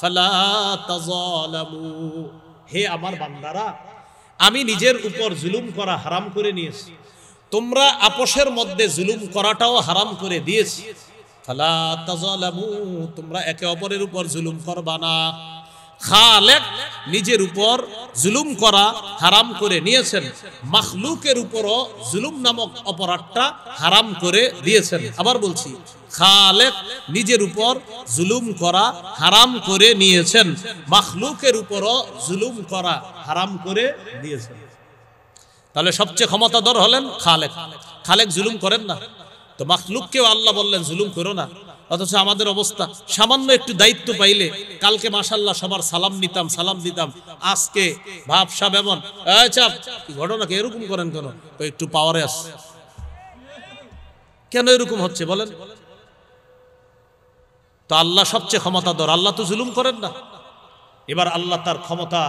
[SPEAKER 1] ফালা তাযালামু, হে আমার বান্দারা, আমি নিজের উপর জুলুম করা হারাম করে নিয়েছি, তোমরা আপোষের মধ্যে জুলুম করাটাও হারাম করে দিয়েছি। ফালা তাযালামু, তোমরা একে অপরের উপর জুলুম করবা না। খালেক নিজের উপর জুলুম করা হারাম করে নিয়েছেন, মাখলুকের উপরও জুলুম নামক অপরাধটা হারাম করে দিয়েছেন। আবার বলছি, খালেক নিজের উপর জুলুম করা হারাম করে নিয়েছেন, মাখলুকের উপরও জুলুম করা হারাম করে দিয়েছেন। তাহলে সবচেয়ে ক্ষমতাধর হলেন খালেক। খালেক জুলুম করেন না, তো মাখলুককেও আল্লাহ বললেন জুলুম করো না। অথচ আমাদের অবস্থা, সামান্য একটু দায়িত্ব পাইলে, কালকে মাশাআল্লাহ সবার সালাম নিতাম, সালাম দিতাম, আজকে ভাবসা এমন চাপ কি ঘটনাকে এরকম করেন কেন? তো একটু পাওয়ারে আসছে, কেন এরকম হচ্ছে বলেন? তো আল্লাহ সবচেয়ে ক্ষমতাধর, আল্লাহ তো জুলুম করেন না। এবার আল্লাহ তার ক্ষমতা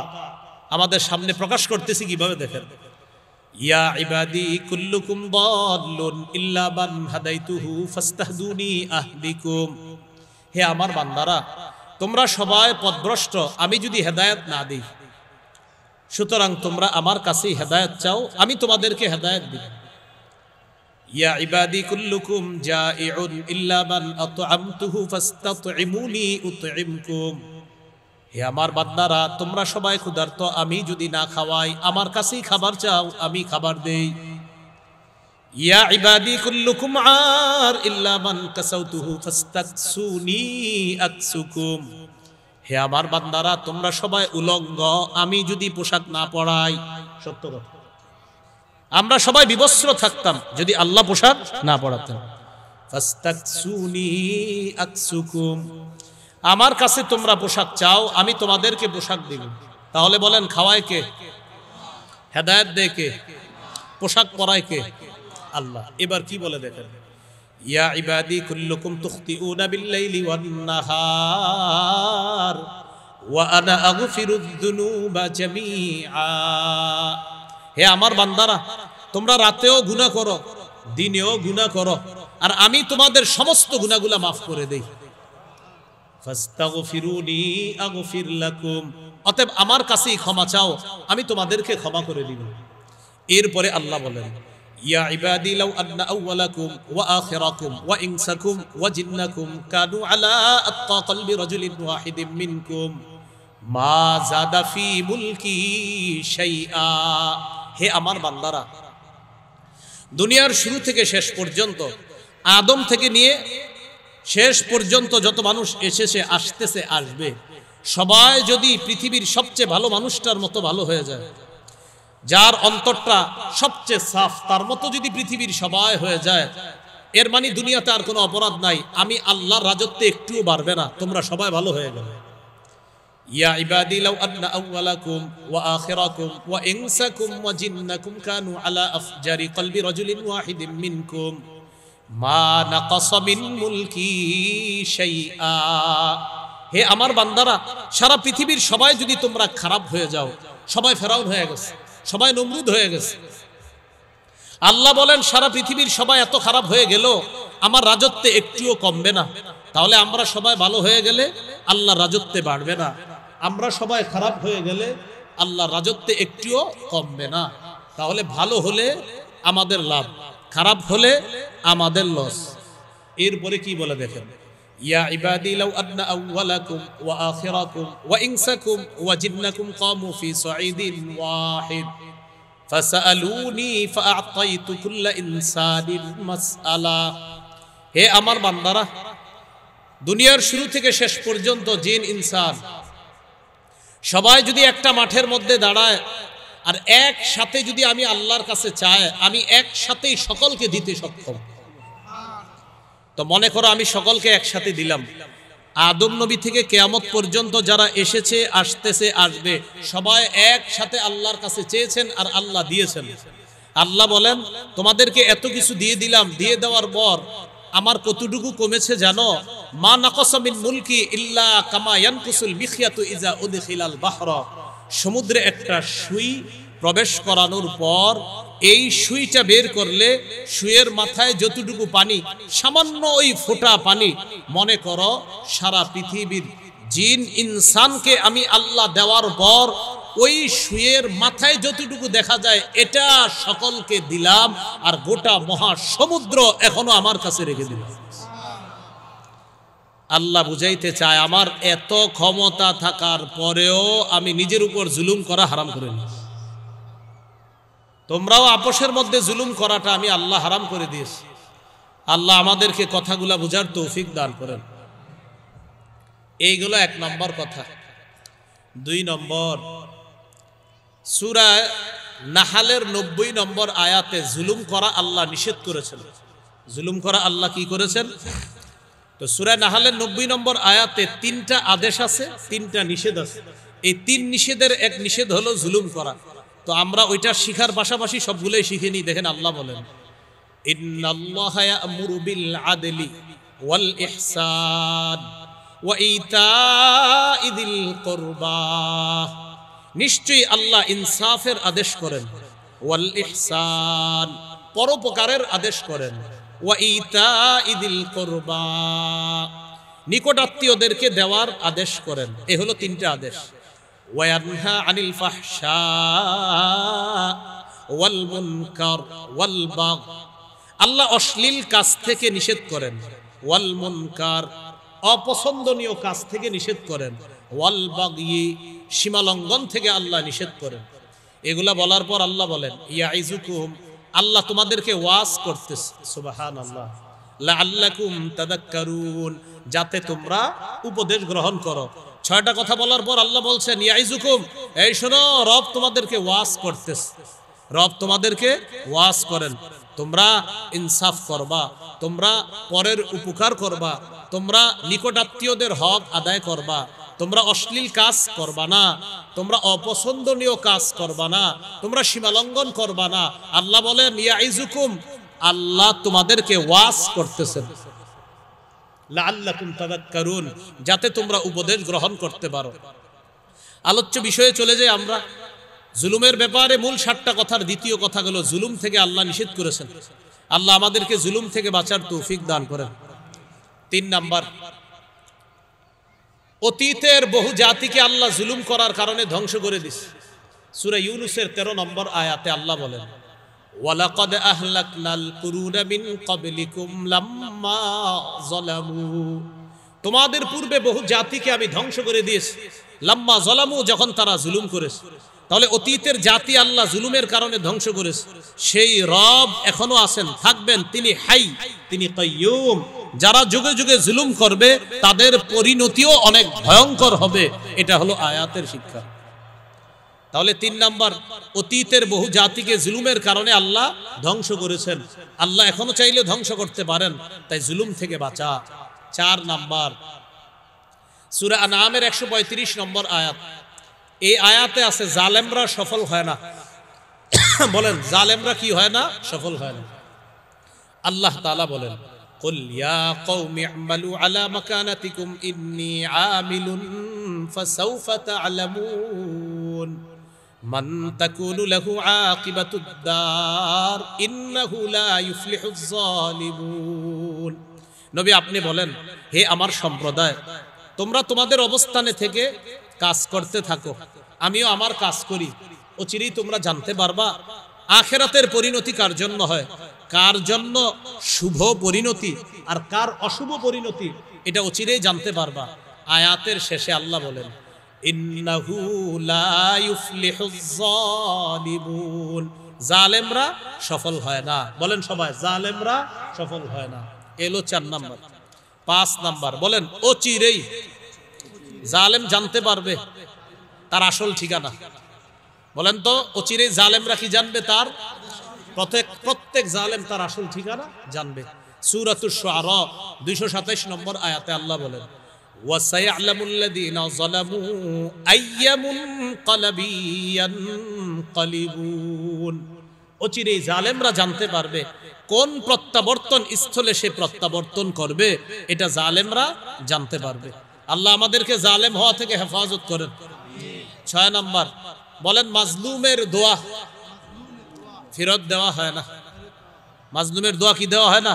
[SPEAKER 1] আমাদের সামনে প্রকাশ করতেছি কিভাবে দেখেন। ইয়া ইবাদি কুল্লুকুম দাল্লুন ইল্লা মান হাদাইতুহু ফাস্তাহদুনি আহদিকুম। হে আমার বান্দারা, তোমরা সবাই পথভ্রষ্ট, আমি যদি হেদায়েত না দিই, সুতরাং তোমরা আমার কাছেই হেদায়েত চাও, আমি তোমাদেরকে হেদায়েত দিব। ইয়া ইবাদি কুল্লুকুম জাইউন ইল্লা মান আত'আমতুহু ফাস্তাত'ইমুনি উত'ইমকুম। হে আমার বান্দারা, তোমরা সবাই ক্ষুধার্ত, আমি যদি না খাওয়াই, আমার কাছেই খাবার চাও, আমি খাবার দেই। ইয়া ইবাদি কুল্লুকুম আর ইল্লা মান কাসাউতুহু ফাস্তাকসুনি আকসুকুম। হে আমার বান্দারা, তোমরা সবাই উলঙ্গ, আমি যদি পোশাক না পরাই, সত্য কথা, আমরা সবাই বিবস্ত্র থাকতাম যদি আল্লাহ পোশাক না পরাতেন। ফাস্তাকসুনি আকসুকুম, আমার কাছে তোমরা পোশাক চাও, আমি তোমাদেরকে পোশাক দিব। তাহলে বলেন, খাওয়ায় কে? হেদায়েত দেয় কে? পোশাক পরায় কে? আল্লাহ। এবার কি বলে দেখেন, ইয়া ইবাদি কুল্লুকুম তুখতিউনা বিল-লাইলি ওয়ান-নাহার ওয়া আনা আগফিরুয যুনুবা জামিআ। হে আমার বান্দারা, তোমরা রাতেও গুনাহ করো, দিনেও গুনাহ করো, আর আমি তোমাদের সমস্ত গুনাহগুলো মাফ করে দেই। ফাস্তাগফিরুনি আগফির লাকুম। অতএব আমার কাছেই ক্ষমা চাও, আমি তোমাদেরকে ক্ষমা করে দিব। এরপরে আল্লাহ বলেন, ইয়া ইবাদি লাউ আন্না আউওয়ালাকুম ওয়া আখিরাকুম ওয়া ইনসাকুম ওয়া জিন্নাকুম কানু আলা আত্তা কলবি রাজুলিন ওয়াহিদিন মিনকুম মা যাদা ফি মুলকি শাইআ। হে আমার বান্দারা, দুনিয়ার শুরু থেকে শেষ পর্যন্ত, আদম থেকে নিয়ে শেষ পর্যন্ত যত মানুষ এসেছে, আসতেছে, আসবে, সবাই যদি পৃথিবীর সবচেয়ে ভালো মানুষটার মতো ভালো হয়ে যায়, যার অন্তরটা সবচেয়ে সাফ, তার মতো যদি পৃথিবীর সবাই হয়ে যায়, এর মানে দুনিয়াতে আর কোনো অপরাধ নাই, আমি আল্লাহর রাজত্বে একটুও বাড়বে না, তোমরা সবাই ভালো হয়ে গেলে। ইয়া ইবাদি লাউ আন্না আউওয়ালাকুম ওয়া আখিরাকুম ওয়া ইনসাকুম ওয়া জিন্নাকুম কানু আলা আফজারি কলবি রাজুলিন ওয়াহিদিন মিনকুম মা নাকাসা মিন মুলকি শাইআ। হে আমার বান্দারা, সারা পৃথিবীর সবাই যদি তোমরা খারাপ হয়ে যাও, সবাই ফেরাউন হয়ে গেছে, সবাই নমরুদ হয়ে গেছে, আল্লাহ বলেন সারা পৃথিবীর সবাই এত খারাপ হয়ে গেল, আমার রাজত্বে একটুও কমবে না। তাহলে আমরা সবাই ভালো হয়ে গেলে আল্লাহর রাজত্বে বাড়বে না, আমরা সবাই খারাপ হয়ে গেলে আল্লাহর রাজত্বে একটুও কমবে না। তাহলে ভালো হলে আমাদের লাভ, খারাপ হলে আমাদের লস। এরপরে কি বলে দেখেন, ইয়া ইবাদি লাউ আন্না আউওয়ালাকুম ওয়া আখিরাকুম ওয়া ইনসাকুম ওয়া জিন্নাকুম কামু ফি সাঈদিন ওয়াহিদ ফাসআলুনি ফাআতাইতু কুল্লা ইনসানিন মাসআলা। হে আমার বান্দারা, দুনিয়ার শুরু থেকে শেষ পর্যন্ত জিন ইনসান সবাই যদি একটা মাঠের মধ্যে দাঁড়ায় আর একসাথে যদি আমি আল্লাহর কাছে চাই, আমি একসাথেই সকলকে দিতে সক্ষম। তো মনে করো আমি সকলকে একসাথে দিলাম, আদম নবী থেকে কিয়ামত পর্যন্ত যারা এসেছে, আসতেছে, আসবে, সবাই একসাথে আল্লাহর কাছে চেয়েছেন আর আল্লাহ দিয়েছেন। আল্লাহ বলেন তোমাদেরকে এত কিছু দিয়ে দিলাম, দিয়ে দেওয়ার পর আমার কতটুকু কমেছে জানো? মা নাকাসা মিন মুলকি ইল্লা কামা ইয়ানকুসুল মিখিয়াতু ইজা উদখিলাল বাহরা। সমুদ্রে একটা সুই প্রবেশ করানোর পর এই সুইটা বের করলে সুইয়ের মাথায় যতটুকু পানি, সামান্য ওই ফোঁটা পানি, মনে করো সারা পৃথিবীর জিন ইনসানকে আমি আল্লাহ দেওয়ার পর ওই সুইয়ের মাথায় যতটুকু দেখা যায় এটা সকলকে দিলাম, আর গোটা মহাসমুদ্র এখনো আমার কাছে রেখে দিলাম। আল্লাহ বুঝাইতে চায় আমার এত ক্ষমতা থাকার পরেও আমি নিজের উপর জুলুম করা হারাম করে নিয়েছি। তোমরাও আপোষের মধ্যে জুলুম করাটা আমি আল্লাহ হারাম করে দিয়েছি। আল্লাহ আমাদেরকে কথাগুলা বুঝার তৌফিক দান করেন। এইগুলো 1 নম্বর কথা। 2 নম্বর, সূরা নাহালের 90 নম্বর আয়াতে জুলুম করা আল্লাহ নিষেধ করেছেন। জুলুম করা আল্লাহ কি করেছেন? তো সূরা নাহালের 90 নম্বর আয়াতে 3টা আদেশ আছে, 3টা নিষেধ আছে। এই 3 নিষেধের এক নিষেধ হলো জুলুম করা। তো আমরা ওইটা শিখার পাশাপাশি সবগুলোই শিখে নিই। দেখেন আল্লাহ বলেন, ইন্নাল্লাহা ইয়া'মুরু বিল আদলি ওয়াল ইহসান ওয়া ইতা'i যিল কুরবা। নিশ্চয়ই আল্লাহ ইনসাফের আদেশ করেন, ওয়াল ইহসান পরোপকারের আদেশ করেন, ওয়া ইতা'i যিল কুরবা নিকটাত্মীয়দেরকে দেওয়ার আদেশ করেন। এই হলো 3টা আদেশ। ওয়া ইয়ানহা আনিল ফাহশা ওয়াল মুনকার ওয়াল বাগ। আল্লাহ অশ্লীল কাজ থেকে নিষেধ করেন, ওয়াল মুনকার অপছন্দনীয় কাজ থেকে নিষেধ করেন, ওয়াল বাগি সীমালঙ্ঘন থেকে আল্লাহ নিষেধ করেন। এগুলা বলার পর আল্লাহ বলেন, ইয়াইজুকুম আল্লাহ তোমাদেরকে ওয়াজ করতেছে, সুবহানাল্লাহ, লাআল্লাকুম তাযাক্কারুন যাতে তোমরা উপদেশ গ্রহণ করো। 6টা কথা বলার পর আল্লাহ বলছেন, ইয়াইজুকুম এই শোনো, রব তোমাদেরকে ওয়াজ করতেছে। রব তোমাদেরকে ওয়াজ করেন, তোমরা ইনসাফ করবা, তোমরা পরের উপকার করবা, তোমরা নিকটাত্মীয়দের হক আদায় করবা, তোমরা অশ্লীল কাজ করবা না, তোমরা অপছন্দনীয় কাজ করবা না, তোমরা সীমালঙ্ঘন করবা না। আল্লাহ বলেন ইয়াইজুকুম, আল্লাহ তোমাদেরকে ওয়াজ করতেছেন, লাআল্লাকুম তাযাক্কারুন যাতে তোমরা উপদেশ গ্রহণ করতে পারো। আলোচ্য বিষয়ে চলে যাই আমরা। জুলুমের ব্যাপারে মূল 7টা কথার দ্বিতীয় কথা হলো জুলুম থেকে আল্লাহ নিষেধ করেছেন। আল্লাহ আমাদেরকে জুলুম থেকে বাঁচার তৌফিক দান করেন। 3 নাম্বার, অতীতের বহু জাতিকে আল্লাহ জুলুম করার কারণে ধ্বংস করে দিয়েছে। সূরা ইউনূসের 13 নম্বর আয়াতে আল্লাহ বলেন, ওয়ালাকাদ আহলাকনাল কুরুনা মিন ক্বাবলিকুম লাম্মা যালামু। তোমাদের পূর্বে বহু জাতিকে আমি ধ্বংস করে দিয়েছি, লাম্মা যালামু যখন তারা জুলুম করেছে। তাহলে অতীতের জাতি আল্লাহ জুলুমের কারণে ধ্বংস করেছে। সেই রব এখনো আছেন, থাকবেন, তিনি হাই, তিনি কাইয়ুম। যারা যুগে যুগে জুলুম করবে তাদের পরিণতিও অনেক ভয়ঙ্কর হবে। এটা হলো আয়াতের শিক্ষা। তাহলে 3 নাম্বার, অতীতের বহু জাতিকে জুলুমের কারণে আল্লাহ ধ্বংস করেছেন। আল্লাহ এখনো চাইলে ধ্বংস করতে পারেন, তাই জুলুম থেকে বাঁচা। 4 নাম্বার, সূরা আনআমের 135 নম্বর আয়াত। এই আয়াতে আছে জালেমরা সফল হয় না। বলেন জালেমরা কি হয় না? সফল হয় না। আল্লাহ তাআলা বলেন, কুল ইয়া কওমি আমালু আলা মাকানাতিকুম ইন্নী আমিলুন ফাসাউফা তা'লামুন মান তাকুনু লাহু আকিবাতুদ দার ইন্নাহু লা ইফলিহুজ জালিমুন। নবী আপনি বলেন, হে আমার সম্প্রদায়, তোমরা তোমাদের অবস্থানে থেকে কাজ করতে থাকো, আমিও আমার কাজ করি। অচিরেই তোমরা জানতে পারবা আখিরাতের পরিণতি কার জন্য হয়, কার জন্য শুভ পরিণতি আর কার অশুভ পরিণতি, এটা অচিরেই জানতে পারবা। আয়াতের শেষে আল্লাহ বলেন, ইন্নাহু লা ইফলিহুজ জালিমুন। জালেমরা সফল হয় না। বলেন সবাই, জালেমরা সফল হয় না। এলো 4 নাম্বার। 5 নাম্বার, বলেন অচিরেই জালেম জানতে পারবে তার আসল ঠিকানা। বলেন তো অচিরেই জালেমরা কি জানবে? তার প্রত্যেক জালেম তার আসল ঠিকানা জানবে। সূরাতুশ শুআরা 227 নম্বর আয়াতে আল্লাহ বলেন, ওয়াসায়ালামুল্লাযীনা যালামু আইয়ামুনকালাবি ইয়ানকালিবুন। অচিরেই জালেমরা জানতে পারবে কোন প্রত্যাবর্তন স্থলে সে প্রত্যাবর্তন করবে, এটা জালেমরা জানতে পারবে। আল্লাহ আমাদেরকে জালেম হওয়া থেকে হেফাজত করেন। 6 নাম্বার, বলেন মাজলুমের দোয়া ফেরত দেওয়া হয় না। মাজলুমের দোয়া কি দেওয়া হয় না?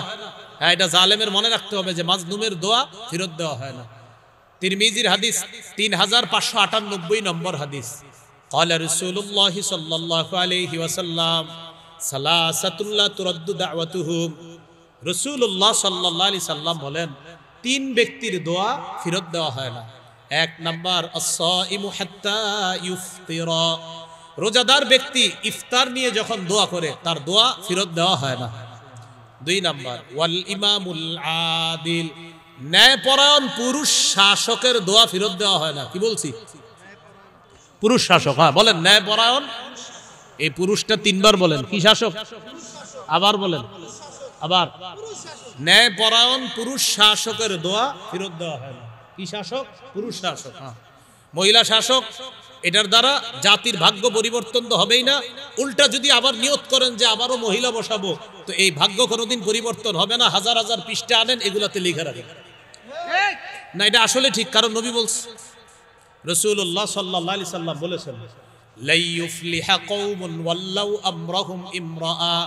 [SPEAKER 1] হ্যাঁ, এটা জালেমের মনে রাখতে হবে যে মাজলুমের দোয়া ফেরত দেওয়া হয় না। তিরমিজির হাদিস 3598 নম্বর হাদিস, ক্বালা রাসূলুল্লাহ সাল্লাল্লাহু আলাইহি ওয়াসাল্লাম সালাসাতুন লা তুরাদ্দু দাওয়াতুহুম। রাসূলুল্লাহ সাল্লাল্লাহু আলাইহি সাল্লাম বলেন, তিন ব্যক্তির দোয়া ফেরত দেওয়া হয় না। এক নাম্বার আস-সাইমু হাত্তা ইফতিরা, রোজাদার ব্যক্তি ইফতার নিয়ে যখন দোয়া করে তার দোয়া ফেরত দেওয়া হয় না। দুই নাম্বার ওয়াল ইমামুল আদিল, ন্যায়পরায়ণ পুরুষ শাসকের দোয়া ফেরত দেওয়া হয় না। কি বলছি? পুরুষ শাসক। হ্যাঁ বলেন, ন্যায়পরায়ণ, এই পুরুষটা তিনবার বলেন। কি শাসক? আবার বলেন, আবার। ন্যায়পরায়ণ পুরুষ শাসকের দোয়া ফেরত দেওয়া হয় না। কি শাসক? পুরুষ শাসক। হ্যাঁ, মহিলা শাসক, এটার দ্বারা জাতির ভাগ্য পরিবর্তন তো হবেই না, উল্টা যদি আবার নিয়ত করেন যে আবারও মহিলা বসাবো, তো এই ভাগ্য কোনোদিন পরিবর্তন হবে না। হাজার হাজার পৃষ্ঠা আনেন, এগুলাতে লিখে রাখেন না, এটা আসলে ঠিক। কারণ নবী বলছে, রাসূলুল্লাহ সাল্লাল্লাহু আলাইহি সাল্লাম বলেছেন, লা ইউফলিহা কওমুন ওয়াল্লাউ আমরাহুম ইমরাআ,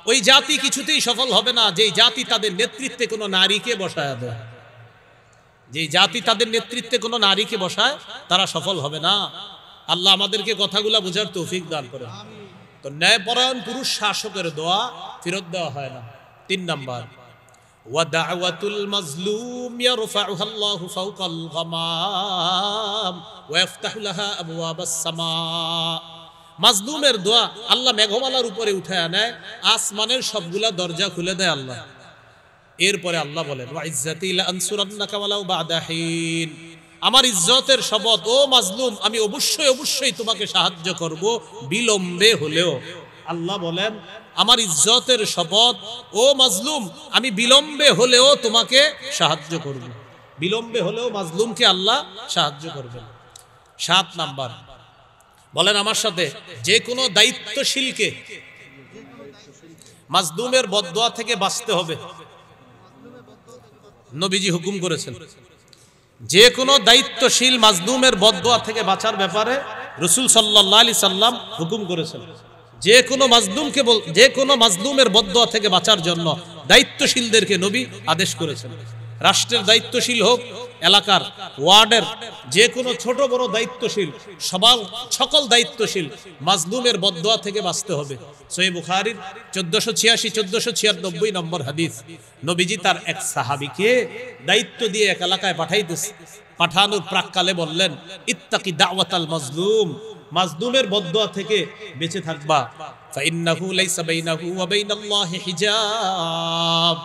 [SPEAKER 1] ওই জাতি কিছুতেই সফল হবে না যেই জাতি তাদের নেতৃত্বে কোনো নারীকে বসায় দেয়। যেই জাতি তাদের নেতৃত্বে কোনো নারীকে বসায় তারা সফল হবে না। আল্লাহ আমাদেরকে কথাগুলা বোঝার তৌফিক দান করে। তো ন্যায়পরায়ণ পুরুষ শাসকের দোয়া ফেরত দেওয়া হয় না। তিন নাম্বার ওয়া দাওয়াতুল মাজলুম ইয়ারফাউহা আল্লাহু ফাওকাল গামাম ওয়া ইফতাহু লাহা আবওয়াবাস সামা, মাজলুমের দোয়া আল্লাহ মেঘমালার উপরে উঠায় নেয়, আসমানের সবগুলা দরজা খুলে দেয় আল্লাহ। এরপরে আল্লাহ বলেন ওয়া ইজ্জাতি লা আনসুরান্নাকা ওয়ালাউ বা'দা হিন, আমার ইজ্জতের শপথ ও মাজলুম, আমি অবশ্যই অবশ্যই তোমাকে সাহায্য করব, বিলম্বে হলেও। আল্লাহ বলেন আমার ইজ্জতের শপথ ও মাজলুম, আমি বিলম্বে হলেও তোমাকে সাহায্য করব। বিলম্বে হলেও মাজলুমকে আল্লাহ সাহায্য করবেন। 7 নাম্বার, বলেন আমার সাথে, যে কোনো দায়িত্বশীলকে মাজলুমের বদদোয়া থেকে বাঁচতে হবে। নবীজি হুকুম করেছেন যে কোনো দায়িত্বশীল মাজলুমের বদদোয়া থেকে বাঁচার ব্যাপারে রাসূল সাল্লাল্লাহু আলাইহি সাল্লাম হুকুম করেছেন। যে কোনো মাজলুমের বদদোয়া থেকে বাঁচার জন্য দায়িত্বশীলদেরকে নবী আদেশ করেছেন। রাষ্ট্রের দায়িত্বশীল হোক, এলাকার, ওয়ার্ডের যে কোনো ছোট বড় দায়িত্বশীল, সকল দায়িত্বশীল মাজলুমের বদদোয়া থেকে বাঁচতে হবে। সহিহ বুখারীর 1486-1496 নম্বর হাদিস, নবীজি তার এক সাহাবীকে দায়িত্ব দিয়ে এক এলাকায় পাঠানোর প্রাককালে বললেন, ইত্তাকি দাওয়াতাল মাজলুম, মাজলুমের বদদোয়া থেকে বেঁচে থাকবা। ফাইন্নাহু লাইসা বাইনাহু ওয়া বাইনাল্লাহি হিজাব,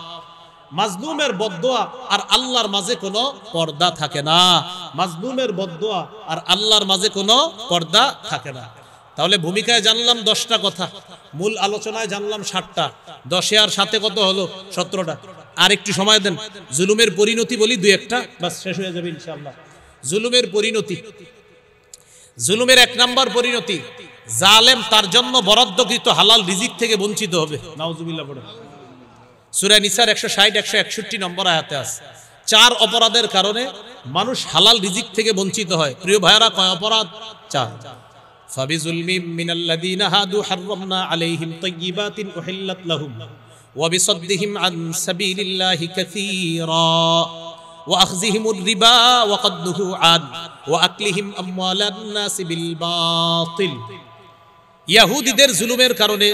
[SPEAKER 1] মাজলুমের বদদোয়া আর আল্লাহর মাঝে কোনো পর্দা থাকে না। মাজলুমের বদদোয়া আর আল্লাহর মাঝে কোনো পর্দা থাকে না। তাহলে ভূমিকায় জানলাম 10টা কথা, মূল আলোচনায় জানলাম 7টা, 10 আর 7 কত হলো? 17টা। আর একটু সময় দেন, জুলুমের পরিণতি বলি 2-1টা, বাস শেষ হয়ে যাবে ইনশাআল্লাহ। জুলুমের পরিণতি, জুলুমের 1 নাম্বার পরিণতি, জালেম তার জন্য বরাদ্দকৃত হালাল রিজিক থেকে বঞ্চিত হবে। নাউজুবিল্লাহ পড়ে সূরা নিসার 160-161 নম্বর আয়াতে আছে। 4 অপরাধের কারণে মানুষ হালাল রিজিক থেকে বঞ্চিত হয়। প্রিয় ভাইরা, কয় অপরাধ? 4। ফাবিজুলমিম মিনাল্লাযীনা হাদু হাররামনা আলাইহিম তাইয়্যিবাতিন উহিল্লাত লাহুম ওয়া বিসাদ্দিহিম আন সাবিলিল্লাহি কাসীরা ওয়া আখযিহিমুর রিবা ওয়া ক্বাদ নুহু আন ওয়া আকলিহিম আমওয়ালান নাসি বিল বাতিল। ইহুদিদের জুলুমের কারণে,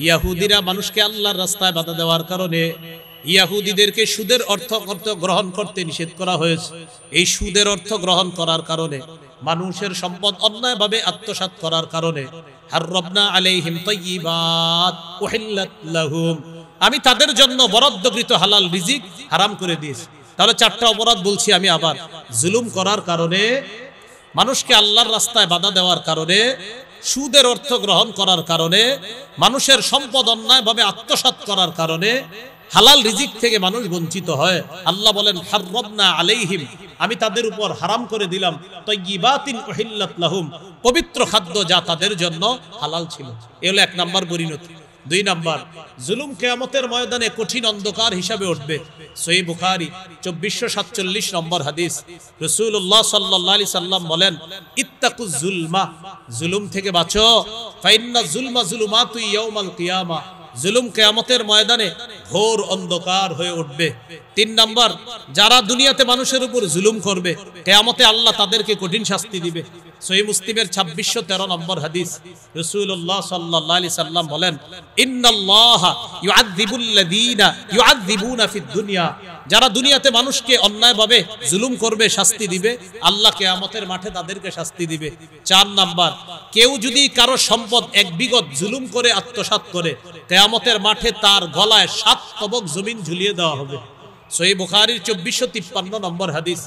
[SPEAKER 1] ইহুদিরা মানুষকে আল্লাহর রাস্তায় বাধা দেওয়ার কারণে ইহুদিদেরকে সুদের অর্থ গ্রহণ করতে নিষেধ করা হয়েছে। এই সুদের অর্থ গ্রহণ করার কারণে, মানুষের সম্পদ অন্যায়ভাবে আত্মসাৎ করার কারণে, হাররামনা আলাইহিম তাইয়্যিবাত উহিল্লাত লাহুম, আমি তাদের জন্য বরাদ্দকৃত হালাল রিজিক হারাম করে দিয়েছি। তাহলে 4টা অপরাধ বলছি আমি আবার। জুলুম করার কারণে, মানুষকে আল্লাহর রাস্তায় বাধা দেওয়ার কারণে, সুদের অর্থ গ্রহণ করার কারণে, মানুষের সম্পদ অন্যায়ভাবে আত্মসাৎ করার কারণে হালাল রিজিক থেকে মানুষ বঞ্চিত হয়। আল্লাহ বলেন হাররামনা আলাইহিম, আমি তাদের উপর হারাম করে দিলাম তাইয়্যিবাতিন উহিল্লাত লাহুম, পবিত্র খাদ্য যা তাদের জন্য হালাল ছিল। এ হলো 1 নাম্বার পরিণতি। 2 নাম্বার, জুলুম কিয়ামতের ময়দানে কঠিন অন্ধকার হিসাবে উঠবে। সহিহ বুখারী 2447 নম্বর হাদিস, রাসূলুল্লাহ সাল্লাল্লাহু আলাইহি সাল্লাম বলেন, ইত্তাকুজ জুলমা, জুলুম থেকে বাঁচো। ফাইন্না জুলমা জুলুমাতু ইয়াউমাল কিয়ামা, জুলুম কিয়ামতের ময়দানে ঘোর অন্ধকার হয়ে উঠবে। 3 নাম্বার, যারা দুনিয়াতে মানুষের উপর জুলুম করবে, কিয়ামতে আল্লাহ তাদেরকে কঠিন শাস্তি দিবে। সহিহ মুসলিমের 2613 নম্বর হাদিস, রাসূলুল্লাহ সাল্লাল্লাহু আলাইহি সাল্লাম বলেন, ইন্নাল্লাহা ইউআযযিবুল্লাযীনা ইউআযযিবুনা ফিদ দুনিয়া, যারা দুনিয়াতে মানুষকে অন্যায়ভাবে জুলুম করবে শাস্তি দিবে, আল্লাহ কিয়ামতের মাঠে তাদেরকে শাস্তি দিবে। 4 নাম্বার, কেউ যদি কারো সম্পদ 1 বিঘত জুলুম করে আত্মসাৎ করে, কিয়ামতের মাঠে তার গলায় 7 তবক জমিন ঝুলিয়ে দেওয়া হবে। সহিহ বুখারীর 2453 নম্বর হাদিস।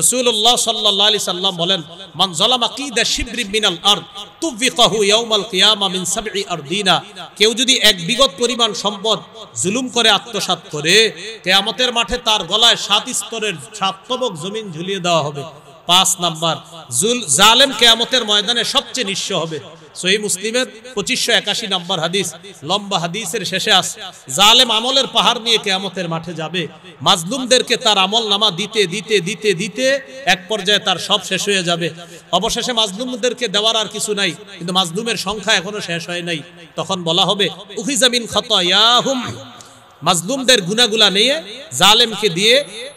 [SPEAKER 1] রাসূলুল্লাহ সাল্লাল্লাহু আলাইহি সাল্লাম বলেন, মান যালামা কিদা শিবরিন মিনাল আরদ তুফিকাহু ইয়াউমাল কিয়ামা মিন 7 আরদিনা। কেউ যদি 1 বিঘত পরিমাণ সম্পদ জুলুম করে আত্মসাৎ করে, কিয়ামতের মাঠে তার গলায় 7 স্তরের 7 তবক জমিন ঝুলিয়ে দেওয়া হবে। 5 নাম্বার, জালেম কিয়ামতের ময়দানে সবচেয়ে নিঃস্ব হবে। সহিহ মুসলিমের 2581 নম্বর হাদিস। লম্বা হাদিসের শেষে আছে, জালেম আমলের পাহাড় নিয়ে কিয়ামতের মাঠে যাবে। মাজলুমদেরকে তার আমলনামা দিতে দিতে দিতে দিতে এক পর্যায়ে তার সব শেষ হয়ে যাবে। অবশেষে মাজলুমদেরকে দেওয়ার আর কিছু নাই, কিন্তু মাজলুমের সংখ্যা এখনো শেষ হয় নাই। তখন বলা হবে, উখিযা মিন খাতায়াহুম, মাজলুমদের গুনাহগুলা নিয়ে জালেমকে দিয়ে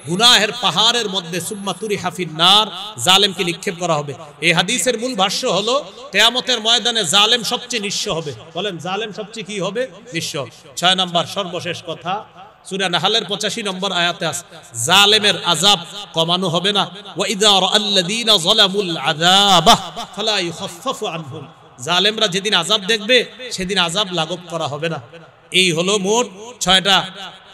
[SPEAKER 1] গুনাহের পাহাড়ের মধ্যে সুম্মা তুরিহা ফিন নার, জালেমকে নিক্ষেপ করা হবে। এই হাদিসের মূল ভাষ্য হলো, কিয়ামতের ময়দানে জালেম সবচেয়ে নিঃস্ব হবে। বলেন, জালেম সবচেয়ে কি হবে? নিঃস্ব। 6 নাম্বার, সর্বশেষ কথা, সূরা নাহলের 85 নম্বর আয়াতে আছে, জালেমের আযাব কমানো হবে না। ওয়া ইযা রাআল্লাযীনা যালামুল আযাবা ফালা ইউখাফফাফু আনহুম, জালেমরা যেদিন আযাব দেখবে সেদিন আযাব লাঘব করা হবে না। এই হলো মোট 6টা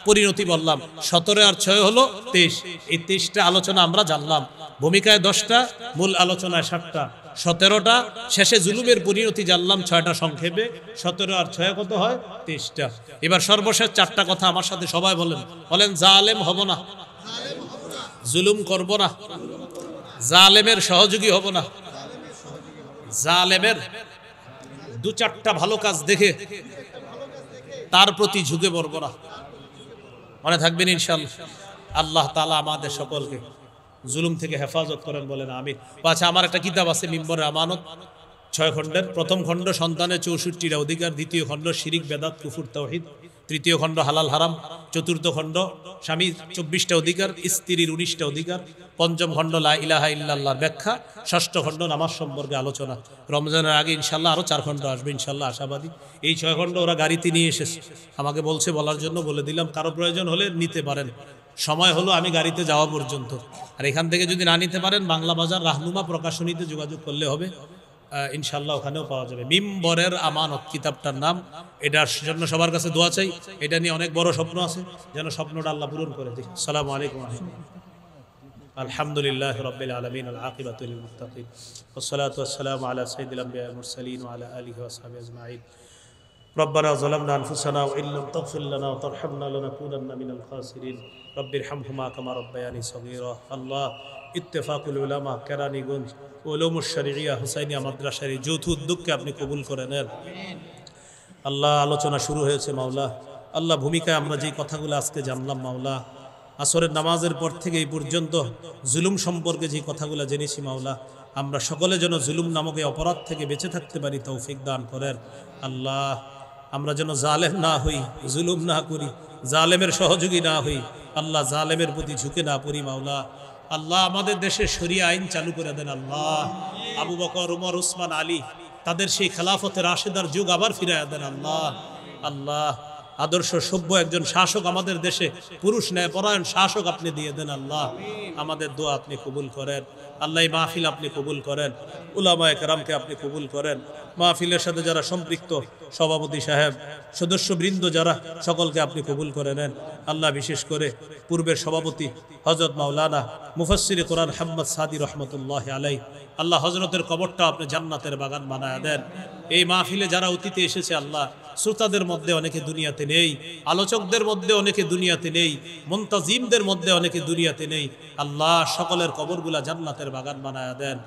[SPEAKER 1] পরিণতি বললাম। 17 আর 6 হলো 23। এই 23টা আলোচনা আমরা জানলাম। ভূমিকায় 10টা, মূল আলোচনায় 7টা, 17টা। শেষে জুলুমের পরিণতি জানলাম 6টা সংক্ষেপে। 17 আর 6 কত হয়? 23টা। এবার সর্বশেষ 4টা কথা আমার সাথে সবাই বলেন। বলেন, জালেম হব না, জুলুম করব না, জালেমের সহযোগী হব না, জালেমের 2-4টা ভালো কাজ দেখে তার প্রতি ঝুঁকে পড়ব না। মনে থাকবেন ইনশাআল্লাহ। আল্লাহ তাআলা আমাদের সকলকে জুলুম থেকে হেফাজত করেন, বলেন আমিন। আচ্ছা, আমার একটা কিতাব আছে মিম্বরের আমানত, 6 খণ্ডের। প্রথম খণ্ড সন্তানের 64টা অধিকার, দ্বিতীয় খণ্ড শিরিক বেদাত কুফর তাওহীদ, তৃতীয় খণ্ড হালাল হারাম, চতুর্থ খণ্ড স্বামী 24টা অধিকার, স্ত্রীর 19টা অধিকার, পঞ্চম খণ্ড লা ইলাহা ইল্লাল্লাহর ব্যাখ্যা, ষষ্ঠ খণ্ড নামাজ সম্পর্কে আলোচনা। রমজানের আগে ইনশাআল্লাহ আরো 4 খণ্ড আসবে ইনশাআল্লাহ, আশাবাদী। এই 6 খণ্ড ওরা গাড়িতে নিয়ে এসেছে, আমাকে বলছে বলার জন্য, বলে দিলাম। কারো প্রয়োজন হলে নিতে পারেন। সময় হলো আমি গাড়িতে যাওয়া পর্যন্ত। আর এখান থেকে যদি না নিতে পারেন, বাংলা বাজার রাহনুমা প্রকাশনীতে যোগাযোগ করলে হবে, ইনশাআল্লাহ ওখানেও পাওয়া যাবে। মিম্বরের আমানত কিতাবটার নাম। এটার জন্য সবার কাছে দোয়া চাই। এটা নিয়ে অনেক বড় স্বপ্ন আছে, যেন স্বপ্নটা আল্লাহ পূরণ করে দিই। আসসালামু আলাইকুম ওয়া রাহমাতুল্লাহ। আলহামদুলিল্লাহি রাব্বিল আলামিন, আল আকিবাতু লিল মুত্তাকিন, ওয়াসসালাতু ওয়াসসালামু আলা সাইয়্যিদিল আমবিয়া ওয়াল মুরসালিন ওয়া আলা আলিহি ওয়া সাহবিহি আজমাইন। ربنا ظلمنا أنفسنا وإن لم تغفر لنا وترحمنا لنكونن من الخاسرين رب ارحمهما كما ربياني صغيرا। আল্লাহ, ইত্তেফাকুল উলামা কেরানীগঞ্জ উলুমুশ শরিয়া হুসাইনিয়া মাদ্রাসার যৌথ উদ্যোগকে আপনি কবুল করে নেন। আল্লাহ, আলোচনা শুরু হয়েছে মাওলা। আল্লাহ, ভূমিকায় আমরা যে কথাগুলো আজকে জানলাম মাওলা, আসরের নামাজের পর থেকে এই পর্যন্ত জুলুম সম্পর্কে যে কথাগুলো জেনেছি মাওলা, আমরা সকলে যেন জুলুম নামক এই অপরাধ থেকে বেঁচে থাকতে পারি, তৌফিক দান করেন। আল্লাহ, আমরা যেন জালেম না হই, জুলুম না করি, জালেমের সহযোগী না হই। আল্লাহ, জালেমের প্রতি ঝুঁকে না পড়ি মাওলা। আল্লাহ, আমাদের দেশে শরিয়া আইন চালু করে দেন আল্লাহ। আবু বকর, উমর, উসমান, আলী, তাদের সেই খেলাফতের রাশেদার যুগ আবার ফিরাইয়া দেন আল্লাহ। আল্লাহ, আদর্শ সভ্য একজন শাসক আমাদের দেশে, পুরুষ ন্যায়পরায়ণ শাসক আপনি দিয়ে দেন আল্লাহ। আমাদের দোয়া আপনি কবুল করেন আল্লাহ। এই মাহফিল আপনি কবুল করেন, উলামায়ে কেরামকে আপনি কবুল করেন। মাহফিলের সাথে যারা সম্পৃক্ত, সভাপতি সাহেব, সদস্যবৃন্দ যারা, সকলকে আপনি কবুল করে নেন আল্লাহ। বিশেষ করে পূর্বের সভাপতি হযরত মাওলানা মুফাসসিরে কোরআন হাম্মদ সাদি রহমতুল্লাহ আলাইহি, আল্লাহ হযরতের কবরটা আপনি জান্নাতের বাগান বানায়া দেন। এই মাহফিলে যারা অতিথি এসেছে আল্লাহ, শ্রোতাদের মধ্যে অনেকে দুনিয়াতে নেই, আলোচকদের মধ্যে অনেকে দুনিয়াতে নেই, মুনতাজিমদের মধ্যে অনেকে দুনিয়াতে নেই। আল্লাহ, সকলের কবরগুলা জান্নাতের বাগান বানায়া দেন।